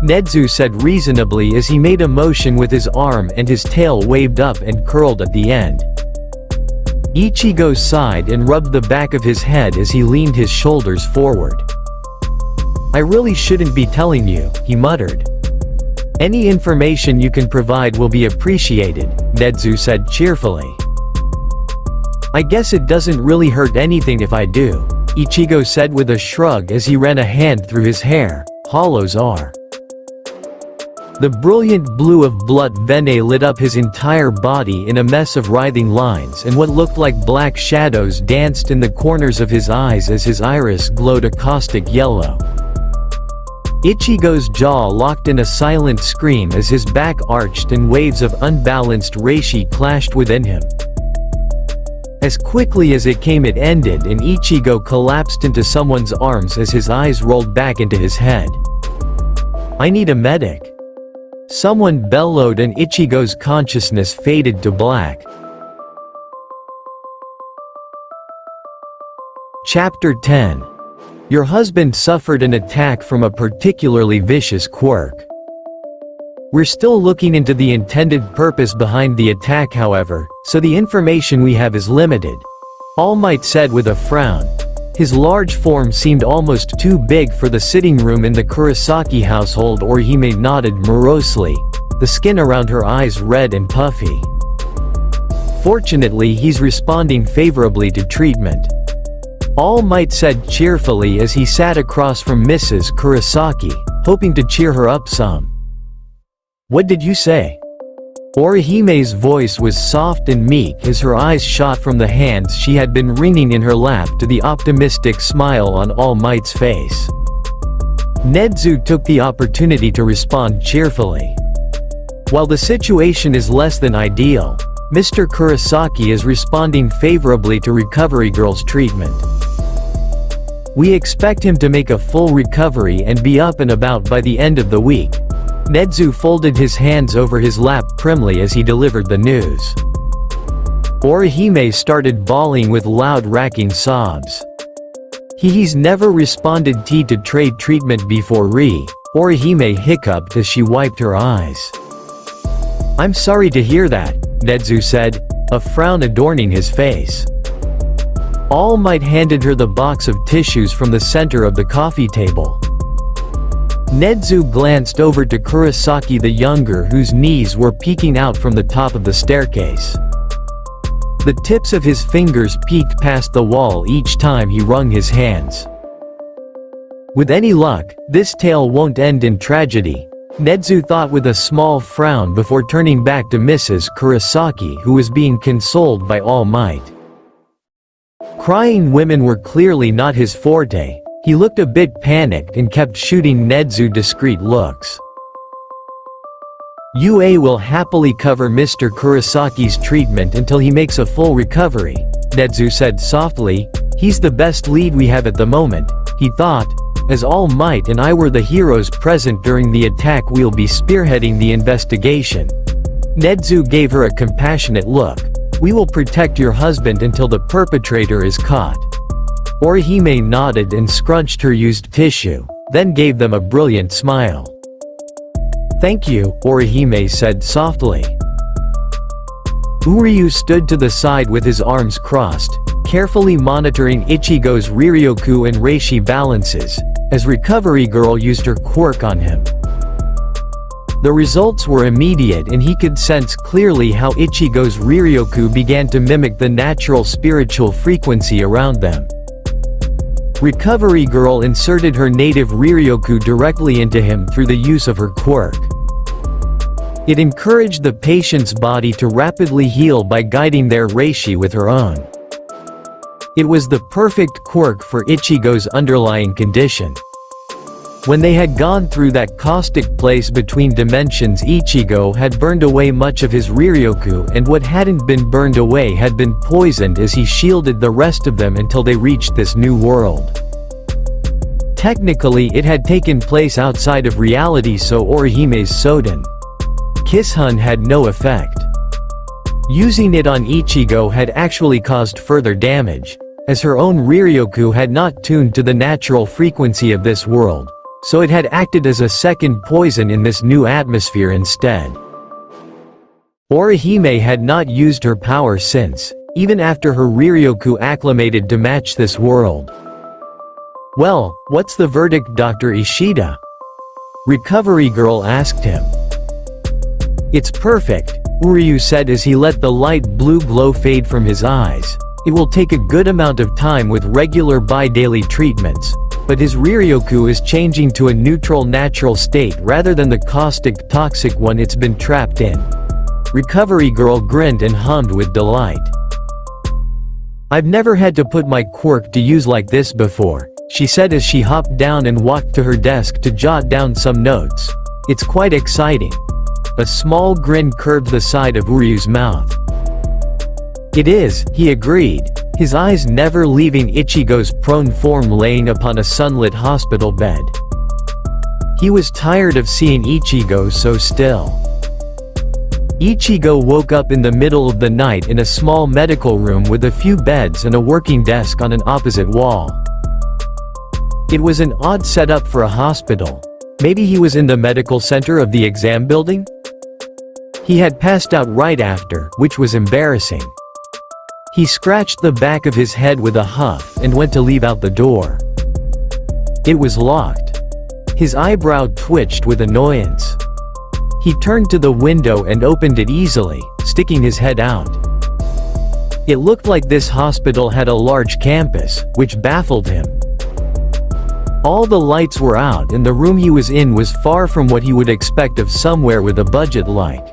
Nedzu said reasonably as he made a motion with his arm and his tail waved up and curled at the end. Ichigo sighed and rubbed the back of his head as he leaned his shoulders forward. I really shouldn't be telling you, he muttered. Any information you can provide will be appreciated, Nedzu said cheerfully. I guess it doesn't really hurt anything if I do, Ichigo said with a shrug as he ran a hand through his hair, hollows are. The brilliant blue of blood venae lit up his entire body in a mess of writhing lines, and what looked like black shadows danced in the corners of his eyes as his iris glowed a caustic yellow. Ichigo's jaw locked in a silent scream as his back arched and waves of unbalanced reishi clashed within him. As quickly as it came it ended, and Ichigo collapsed into someone's arms as his eyes rolled back into his head. "I need a medic." Someone bellowed, and Ichigo's consciousness faded to black. Chapter 10. Your husband suffered an attack from a particularly vicious quirk. We're still looking into the intended purpose behind the attack, however, so the information we have is limited, All Might said with a frown. His large form seemed almost too big for the sitting room in the Kurosaki household. Orihime nodded morosely, the skin around her eyes red and puffy. Fortunately, he's responding favorably to treatment. All Might said cheerfully as he sat across from Mrs. Kurosaki, hoping to cheer her up some. "What did you say?" Orihime's voice was soft and meek as her eyes shot from the hands she had been wringing in her lap to the optimistic smile on All Might's face. Nedzu took the opportunity to respond cheerfully. "While the situation is less than ideal, Mr. Kurosaki is responding favorably to Recovery Girl's treatment. We expect him to make a full recovery and be up and about by the end of the week." Nedzu folded his hands over his lap primly as he delivered the news. Orihime started bawling with loud racking sobs. He's never responded to trade treatment before. Orihime hiccuped as she wiped her eyes. "I'm sorry to hear that," Nedzu said, a frown adorning his face. All Might handed her the box of tissues from the center of the coffee table. Nedzu glanced over to Kurosaki the younger, whose knees were peeking out from the top of the staircase. The tips of his fingers peeked past the wall each time he wrung his hands. With any luck, this tale won't end in tragedy, Nedzu thought with a small frown before turning back to Mrs. Kurosaki, who was being consoled by All Might. Crying women were clearly not his forte. He looked a bit panicked and kept shooting Nedzu discreet looks. "UA will happily cover Mr. Kurosaki's treatment until he makes a full recovery," Nedzu said softly. "He's the best lead we have at the moment," he thought. "As All Might and I were the heroes present during the attack, we'll be spearheading the investigation." Nedzu gave her a compassionate look. "We will protect your husband until the perpetrator is caught." Orihime nodded and scrunched her used tissue, then gave them a brilliant smile. "Thank you," Orihime said softly. Uryu stood to the side with his arms crossed, carefully monitoring Ichigo's Riryoku and Reishi balances, as Recovery Girl used her quirk on him. The results were immediate, and he could sense clearly how Ichigo's Riryoku began to mimic the natural spiritual frequency around them. Recovery Girl inserted her native Riryoku directly into him through the use of her quirk. It encouraged the patient's body to rapidly heal by guiding their reishi with her own. It was the perfect quirk for Ichigo's underlying condition. When they had gone through that caustic place between dimensions, Ichigo had burned away much of his Riryoku, and what hadn't been burned away had been poisoned as he shielded the rest of them until they reached this new world. Technically, it had taken place outside of reality, so Orihime's Soden Kishun had no effect. Using it on Ichigo had actually caused further damage, as her own Riryoku had not tuned to the natural frequency of this world, so it had acted as a second poison in this new atmosphere instead. Orihime had not used her power since, even after her Riryoku acclimated to match this world. "Well, what's the verdict, Dr. Ishida?" Recovery Girl asked him. "It's perfect," Uryu said as he let the light blue glow fade from his eyes. "It will take a good amount of time with regular bi-daily treatments, but his Riryoku is changing to a neutral natural state rather than the caustic toxic one it's been trapped in. Recovery girl grinned and hummed with delight. I've never had to put my quirk to use like this before, she said as she hopped down and walked to her desk to jot down some notes. It's quite exciting. A small grin curved the side of Uryu's mouth. It is, he agreed, his eyes never leaving Ichigo's prone form laying upon a sunlit hospital bed. He was tired of seeing Ichigo so still. Ichigo woke up in the middle of the night in a small medical room with a few beds and a working desk on an opposite wall. It was an odd setup for a hospital. Maybe he was in the medical center of the exam building? He had passed out right after, which was embarrassing. He scratched the back of his head with a huff and went to leave out the door. It was locked. His eyebrow twitched with annoyance. He turned to the window and opened it easily, sticking his head out. It looked like this hospital had a large campus, which baffled him. All the lights were out and the room he was in was far from what he would expect of somewhere with a budget like.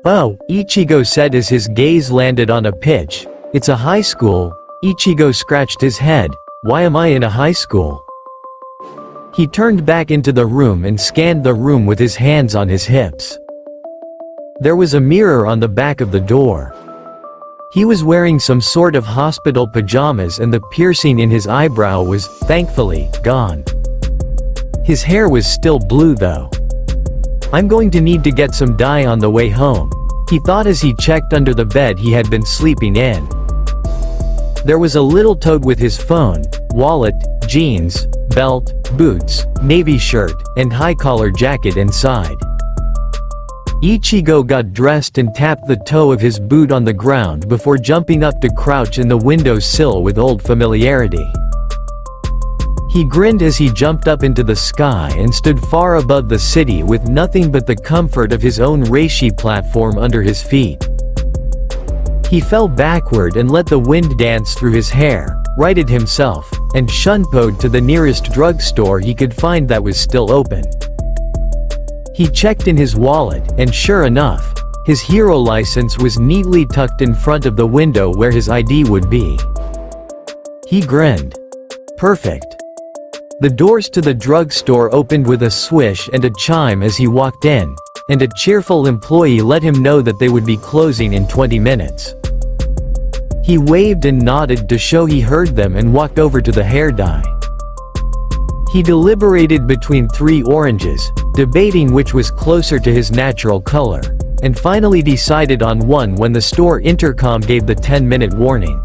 Oh, Ichigo said as his gaze landed on a pitch. It's a high school. Ichigo scratched his head. Why am I in a high school? He turned back into the room and scanned the room with his hands on his hips. There was a mirror on the back of the door. He was wearing some sort of hospital pajamas and the piercing in his eyebrow was, thankfully, gone. His hair was still blue though. I'm going to need to get some dye on the way home, he thought as he checked under the bed he had been sleeping in. There was a little toad with his phone, wallet, jeans, belt, boots, navy shirt, and high-collar jacket inside. Ichigo got dressed and tapped the toe of his boot on the ground before jumping up to crouch in the window sill with old familiarity. He grinned as he jumped up into the sky and stood far above the city with nothing but the comfort of his own reishi platform under his feet. He fell backward and let the wind dance through his hair, righted himself, and shunpoed to the nearest drugstore he could find that was still open. He checked in his wallet, and sure enough, his hero license was neatly tucked in front of the window where his ID would be. He grinned. Perfect. The doors to the drugstore opened with a swish and a chime as he walked in, and a cheerful employee let him know that they would be closing in 20 minutes. He waved and nodded to show he heard them and walked over to the hair dye. He deliberated between 3 oranges, debating which was closer to his natural color, and finally decided on one when the store intercom gave the 10-minute warning.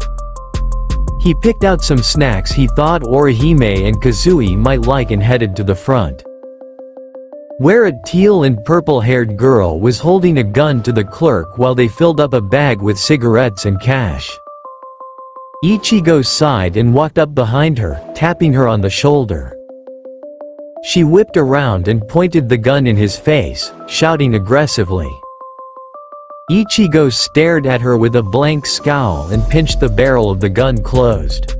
He picked out some snacks he thought Orihime and Kazui might like and headed to the front. Where a teal and purple-haired girl was holding a gun to the clerk while they filled up a bag with cigarettes and cash. Ichigo sighed and walked up behind her, tapping her on the shoulder. She whipped around and pointed the gun in his face, shouting aggressively. Ichigo stared at her with a blank scowl and pinched the barrel of the gun closed.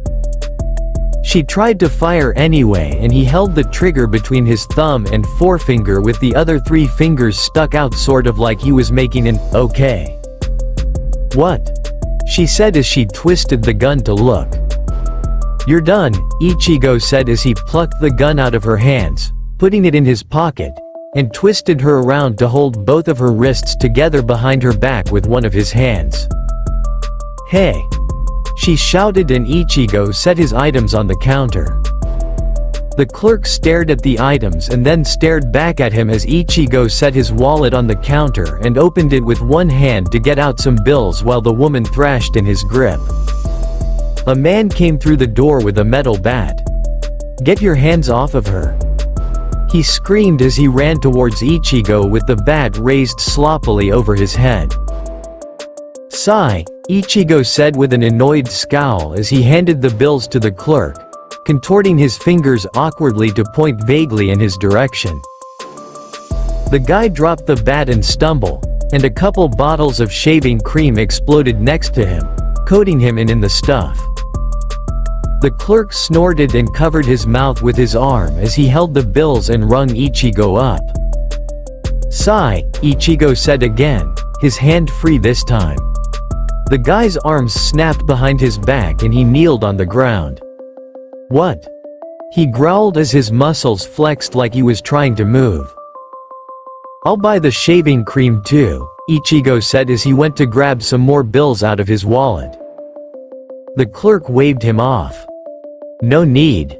She tried to fire anyway and he held the trigger between his thumb and forefinger with the other 3 fingers stuck out sort of like he was making an okay. What? She said as she twisted the gun to look. You're done, Ichigo said as he plucked the gun out of her hands, putting it in his pocket, and twisted her around to hold both of her wrists together behind her back with one of his hands. Hey! She shouted and Ichigo set his items on the counter. The clerk stared at the items and then stared back at him as Ichigo set his wallet on the counter and opened it with one hand to get out some bills while the woman thrashed in his grip. A man came through the door with a metal bat. Get your hands off of her! He screamed as he ran towards Ichigo with the bat raised sloppily over his head. Sigh, Ichigo said with an annoyed scowl as he handed the bills to the clerk, contorting his fingers awkwardly to point vaguely in his direction. The guy dropped the bat and stumbled, and a couple bottles of shaving cream exploded next to him, coating him in the stuff. The clerk snorted and covered his mouth with his arm as he held the bills and rung Ichigo up. "Sigh," Ichigo said again, his hand free this time. The guy's arms snapped behind his back and he kneeled on the ground. "What?" he growled as his muscles flexed like he was trying to move. "I'll buy the shaving cream too," Ichigo said as he went to grab some more bills out of his wallet. The clerk waved him off. "No need,"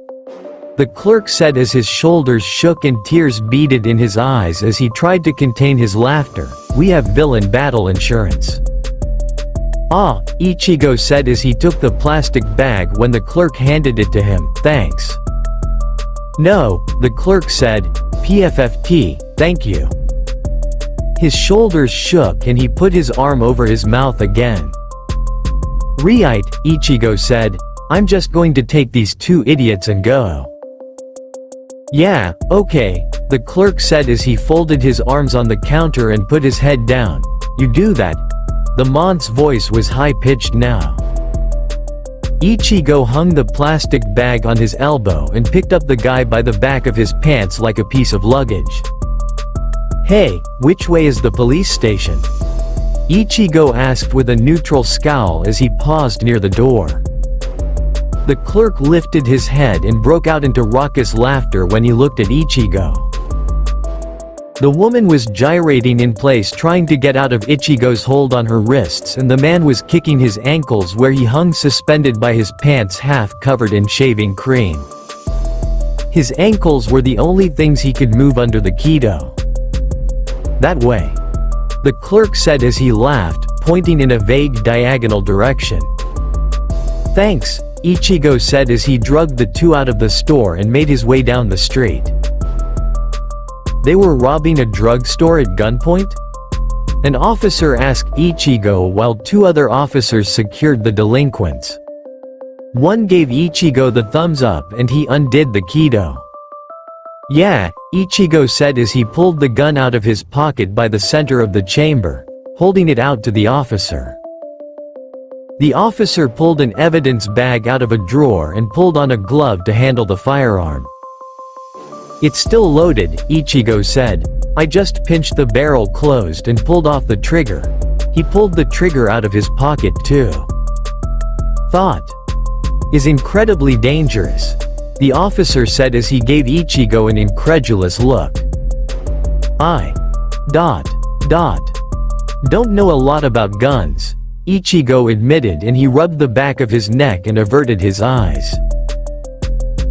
the clerk said as his shoulders shook and tears beaded in his eyes as he tried to contain his laughter. "We have villain battle insurance." "Ah," Ichigo said as he took the plastic bag when the clerk handed it to him. "Thanks." "No," the clerk said. "PFFT, thank you." His shoulders shook and he put his arm over his mouth again. "Right," Ichigo said. "I'm just going to take these two idiots and go." "Yeah, okay," the clerk said as he folded his arms on the counter and put his head down. "You do that." The mont's voice was high-pitched now. Ichigo hung the plastic bag on his elbow and picked up the guy by the back of his pants like a piece of luggage. "Hey, which way is the police station?" Ichigo asked with a neutral scowl as he paused near the door. The clerk lifted his head and broke out into raucous laughter when he looked at Ichigo. The woman was gyrating in place trying to get out of Ichigo's hold on her wrists, and the man was kicking his ankles where he hung suspended by his pants half covered in shaving cream. His ankles were the only things he could move under the keto. "That way," the clerk said as he laughed, pointing in a vague diagonal direction. "Thanks," Ichigo said as he drugged the two out of the store and made his way down the street. They were robbing a drugstore at gunpoint? An officer asked Ichigo while two other officers secured the delinquents. One gave Ichigo the thumbs up and he undid the keto. "Yeah," Ichigo said as he pulled the gun out of his pocket by the center of the chamber, holding it out to the officer. The officer pulled an evidence bag out of a drawer and pulled on a glove to handle the firearm. "It's still loaded," Ichigo said. "I just pinched the barrel closed and pulled off the trigger." He pulled the trigger out of his pocket too. "Thought is incredibly dangerous," the officer said as he gave Ichigo an incredulous look. "I don't know a lot about guns," Ichigo admitted, and he rubbed the back of his neck and averted his eyes.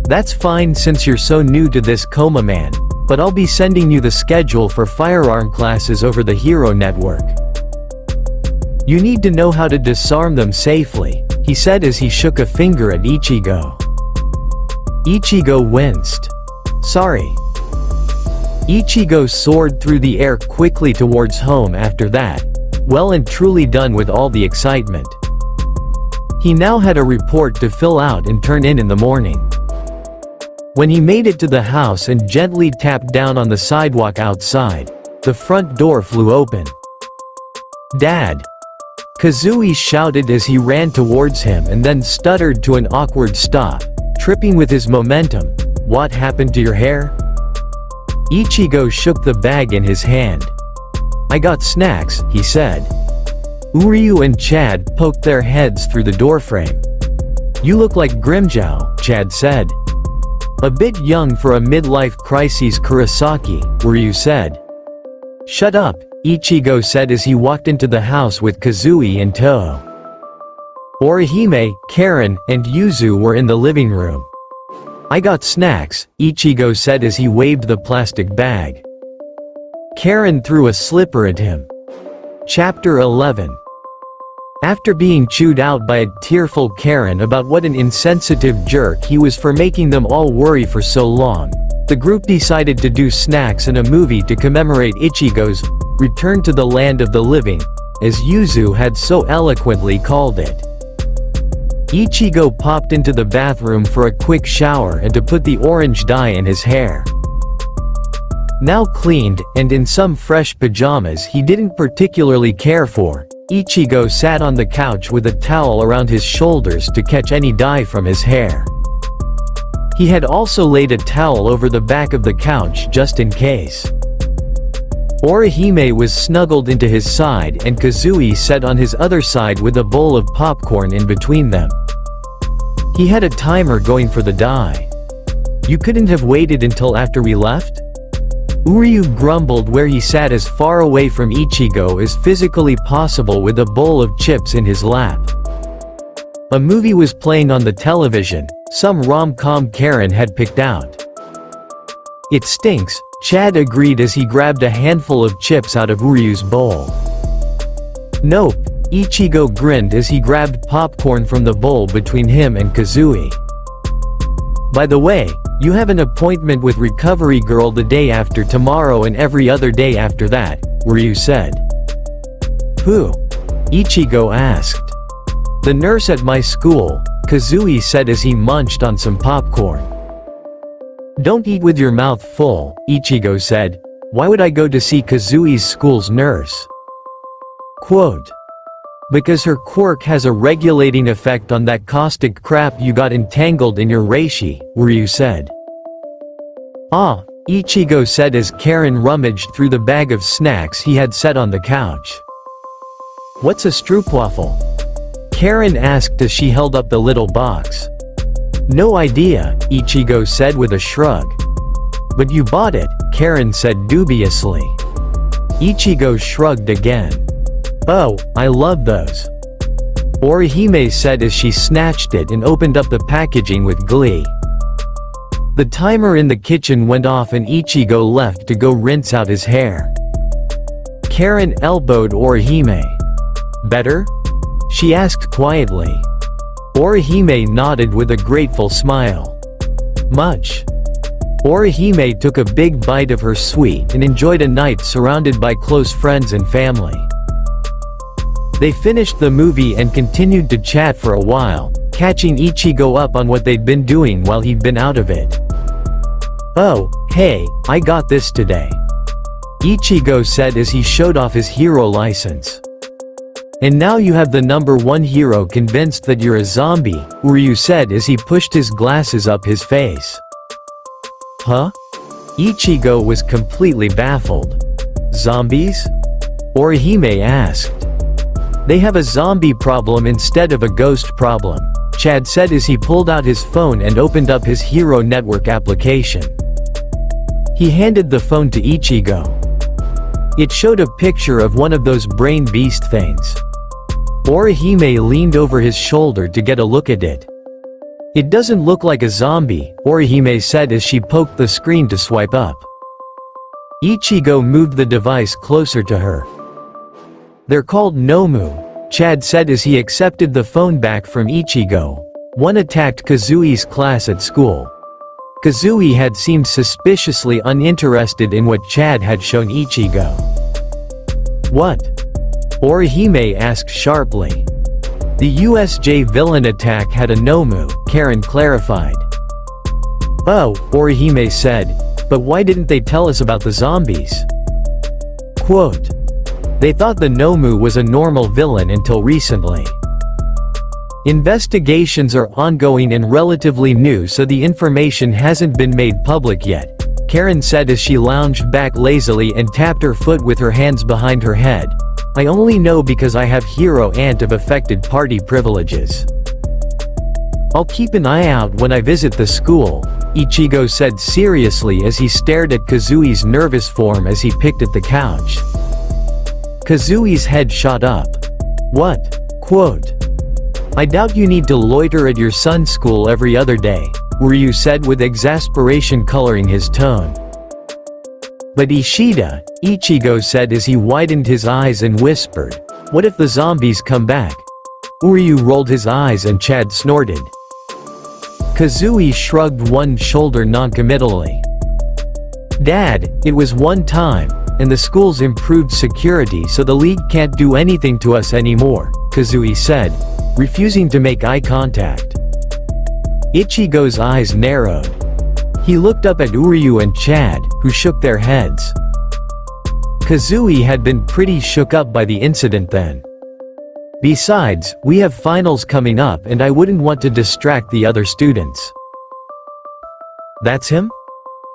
"That's fine since you're so new to this, Coma-man, but I'll be sending you the schedule for firearm classes over the Hero Network. You need to know how to disarm them safely," he said as he shook a finger at Ichigo. Ichigo winced. "Sorry." Ichigo soared through the air quickly towards home after that, well and truly done with all the excitement. He now had a report to fill out and turn in the morning. When he made it to the house and gently tapped down on the sidewalk outside, the front door flew open. "Dad!" Kazui shouted as he ran towards him and then stuttered to an awkward stop, tripping with his momentum. "What happened to your hair?" Ichigo shook the bag in his hand. "I got snacks," he said. Uryu and Chad poked their heads through the doorframe. "You look like Grimjow," Chad said. "A bit young for a midlife crisis, Kurosaki," Uryu said. "Shut up," Ichigo said as he walked into the house with Kazui in tow. Orihime, Karen, and Yuzu were in the living room. "I got snacks," Ichigo said as he waved the plastic bag. Karen threw a slipper at him. Chapter 11. After being chewed out by a tearful Karen about what an insensitive jerk he was for making them all worry for so long, the group decided to do snacks and a movie to commemorate Ichigo's return to the land of the living, as Yuzu had so eloquently called it. Ichigo popped into the bathroom for a quick shower and to put the orange dye in his hair. Now cleaned, and in some fresh pajamas he didn't particularly care for, Ichigo sat on the couch with a towel around his shoulders to catch any dye from his hair. He had also laid a towel over the back of the couch just in case. Orihime was snuggled into his side and Kazui sat on his other side with a bowl of popcorn in between them. He had a timer going for the dye. "You couldn't have waited until after we left?" Uryu grumbled where he sat as far away from Ichigo as physically possible with a bowl of chips in his lap. A movie was playing on the television, some rom-com Karen had picked out. "It stinks," Chad agreed as he grabbed a handful of chips out of Uryu's bowl. "Nope," Ichigo grinned as he grabbed popcorn from the bowl between him and Kazui. "By the way, you have an appointment with Recovery Girl the day after tomorrow and every other day after that," Uryu said. "Who?" Ichigo asked. "The nurse at my school," Kazui said as he munched on some popcorn. "Don't eat with your mouth full," Ichigo said. "Why would I go to see Kazui's school's nurse?" Quote, "Because her quirk has a regulating effect on that caustic crap you got entangled in your reishi," Uryu said. "Ah," Ichigo said as Karen rummaged through the bag of snacks he had set on the couch. "What's a stroopwafel?" Karen asked as she held up the little box. "No idea," Ichigo said with a shrug. "But you bought it," Karen said dubiously. Ichigo shrugged again. "Oh, I love those," Orihime said as she snatched it and opened up the packaging with glee. The timer in the kitchen went off and Ichigo left to go rinse out his hair. Karen elbowed Orihime. "Better?" she asked quietly. Orihime nodded with a grateful smile. "Much." Orihime took a big bite of her sweet and enjoyed a night surrounded by close friends and family. They finished the movie and continued to chat for a while, catching Ichigo up on what they'd been doing while he'd been out of it. "Oh, hey, I got this today," Ichigo said as he showed off his hero license. "And now you have the #1 hero convinced that you're a zombie," Uryu said as he pushed his glasses up his face. "Huh?" Ichigo was completely baffled. "Zombies?" Orihime asked. "They have a zombie problem instead of a ghost problem," Chad said as he pulled out his phone and opened up his Hero Network application. He handed the phone to Ichigo. It showed a picture of one of those brain beast things. Orihime leaned over his shoulder to get a look at it. "It doesn't look like a zombie," Orihime said as she poked the screen to swipe up. Ichigo moved the device closer to her. "They're called Nomu," Chad said as he accepted the phone back from Ichigo. One attacked Kazui's class at school. Kazui had seemed suspiciously uninterested in what Chad had shown Ichigo. "What?" Orihime asked sharply. "The USJ villain attack had a Nomu," Karen clarified. "Oh," Orihime said, "but why didn't they tell us about the zombies?" Quote, "They thought the Nomu was a normal villain until recently. Investigations are ongoing and relatively new, so the information hasn't been made public yet," Karen said as she lounged back lazily and tapped her foot with her hands behind her head. "I only know because I have hero aunt of affected party privileges. I'll keep an eye out when I visit the school," Ichigo said seriously as he stared at Kazui's nervous form as he picked at the couch. Kazui's head shot up. "What?" Quote, "I doubt you need to loiter at your son's school every other day," Uryu said with exasperation coloring his tone. "But Ishida," Ichigo said as he widened his eyes and whispered, "What if the zombies come back?" Uryu rolled his eyes and Chad snorted. Kazui shrugged one shoulder noncommittally. "Dad, it was one time, and the school's improved security so the league can't do anything to us anymore," Kazui said, refusing to make eye contact. Ichigo's eyes narrowed. He looked up at Uryu and Chad, who shook their heads. Kazui had been pretty shook up by the incident then. Besides, we have finals coming up and I wouldn't want to distract the other students. That's him?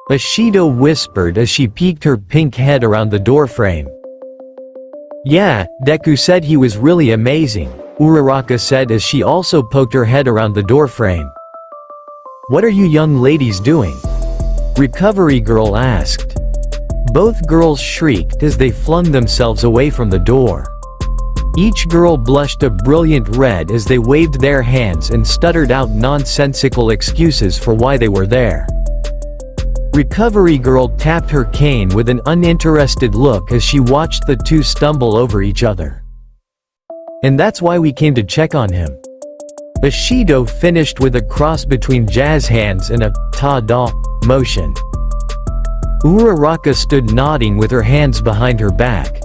Ashido whispered as she peeked her pink head around the doorframe. Yeah, Deku said he was really amazing, Uraraka said as she also poked her head around the doorframe. What are you young ladies doing? Recovery Girl asked. Both girls shrieked as they flung themselves away from the door. Each girl blushed a brilliant red as they waved their hands and stuttered out nonsensical excuses for why they were there. Recovery Girl tapped her cane with an uninterested look as she watched the two stumble over each other. And that's why we came to check on him. Ashido finished with a cross between jazz hands and a ta-da motion. Uraraka stood nodding with her hands behind her back.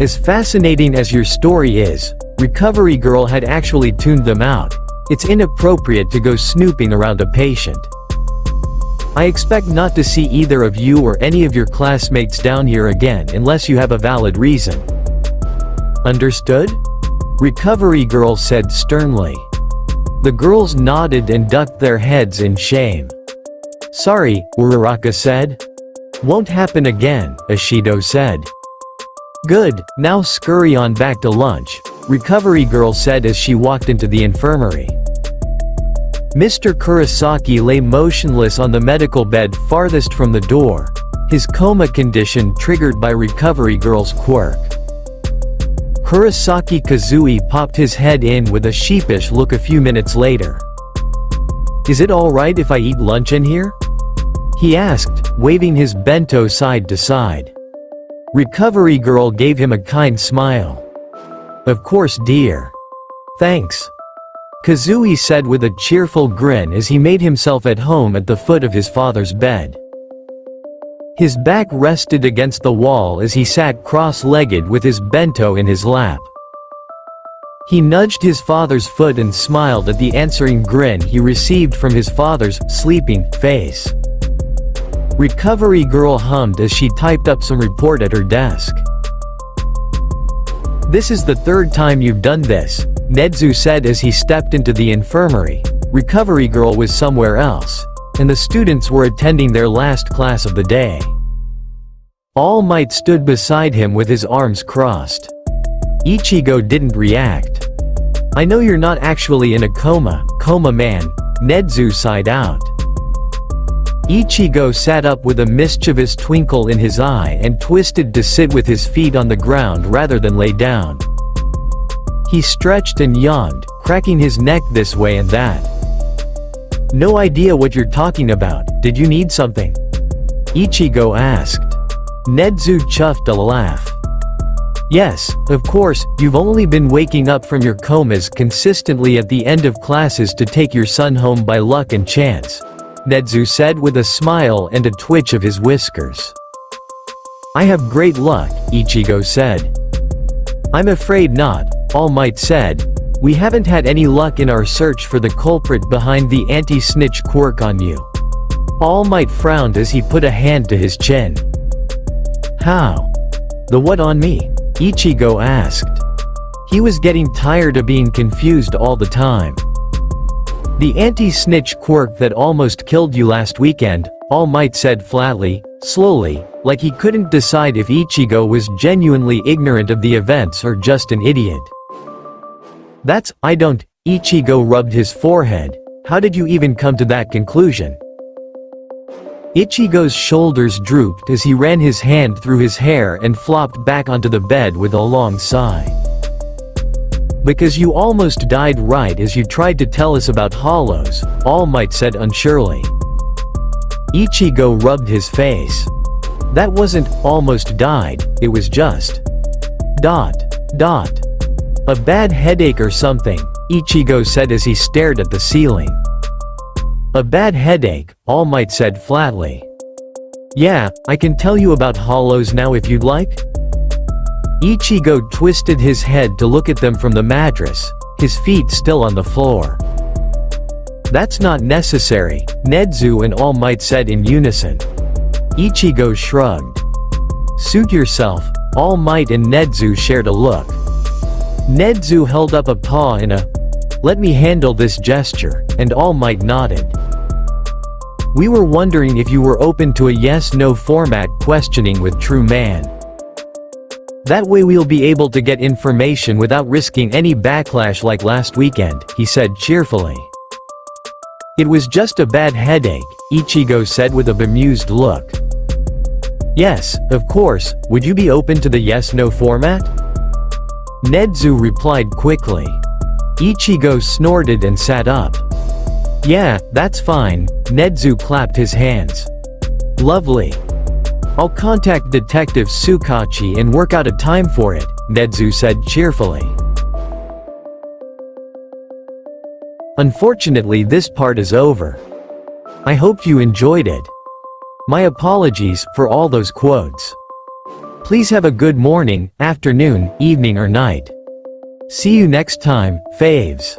As fascinating as your story is, Recovery Girl had actually tuned them out. It's inappropriate to go snooping around a patient. I expect not to see either of you or any of your classmates down here again unless you have a valid reason. Understood? Recovery Girl said sternly. The girls nodded and ducked their heads in shame. Sorry, Uraraka said. Won't happen again, Ashido said. Good, now scurry on back to lunch, Recovery Girl said as she walked into the infirmary. Mr. Kurosaki lay motionless on the medical bed farthest from the door, his coma condition triggered by Recovery Girl's quirk. Kurosaki Kazui popped his head in with a sheepish look a few minutes later. Is it alright if I eat lunch in here? He asked, waving his bento side to side. Recovery Girl gave him a kind smile. Of course dear. Thanks. Kazui said with a cheerful grin as he made himself at home at the foot of his father's bed. His back rested against the wall as he sat cross-legged with his bento in his lap. He nudged his father's foot and smiled at the answering grin he received from his father's sleeping face. Recovery Girl hummed as she typed up some report at her desk. This is the third time you've done this, Nedzu said as he stepped into the infirmary. Recovery Girl was somewhere else, and the students were attending their last class of the day. All Might stood beside him with his arms crossed. Ichigo didn't react. I know you're not actually in a coma, Coma-man, Nedzu sighed out. Ichigo sat up with a mischievous twinkle in his eye and twisted to sit with his feet on the ground rather than lay down. He stretched and yawned, cracking his neck this way and that. No idea what you're talking about, did you need something? Ichigo asked. Nedzu chuffed a laugh. Yes, of course, you've only been waking up from your comas consistently at the end of classes to take your son home by luck and chance, Nedzu said with a smile and a twitch of his whiskers. I have great luck, Ichigo said. I'm afraid not, All Might said. We haven't had any luck in our search for the culprit behind the anti-snitch quirk on you. All Might frowned as he put a hand to his chin. How? The what on me? Ichigo asked. He was getting tired of being confused all the time. The anti-snitch quirk that almost killed you last weekend, All Might said flatly, slowly, like he couldn't decide if Ichigo was genuinely ignorant of the events or just an idiot. I don't, Ichigo rubbed his forehead. How did you even come to that conclusion? Ichigo's shoulders drooped as he ran his hand through his hair and flopped back onto the bed with a long sigh. Because you almost died right as you tried to tell us about hollows, All Might said unsurely. Ichigo rubbed his face. That wasn't almost died, it was just... A bad headache or something, Ichigo said as he stared at the ceiling. A bad headache, All Might said flatly. Yeah, I can tell you about hollows now if you'd like? Ichigo twisted his head to look at them from the mattress, his feet still on the floor. That's not necessary, Nezu and All Might said in unison. Ichigo shrugged. Suit yourself, All Might and Nezu shared a look. Nezu held up a paw in a "let me handle this" gesture, and All Might nodded. We were wondering if you were open to a yes-no format questioning with True Man. That way we'll be able to get information without risking any backlash like last weekend, he said cheerfully. It was just a bad headache, Ichigo said with a bemused look. Yes, of course, would you be open to the yes-no format? Nezu replied quickly. Ichigo snorted and sat up. Yeah, that's fine, Nezu clapped his hands. Lovely. I'll contact Detective Tsukachi and work out a time for it, Nezu said cheerfully. Unfortunately, this part is over. I hope you enjoyed it. My apologies for all those quotes. Please have a good morning, afternoon, evening or night. See you next time, faves.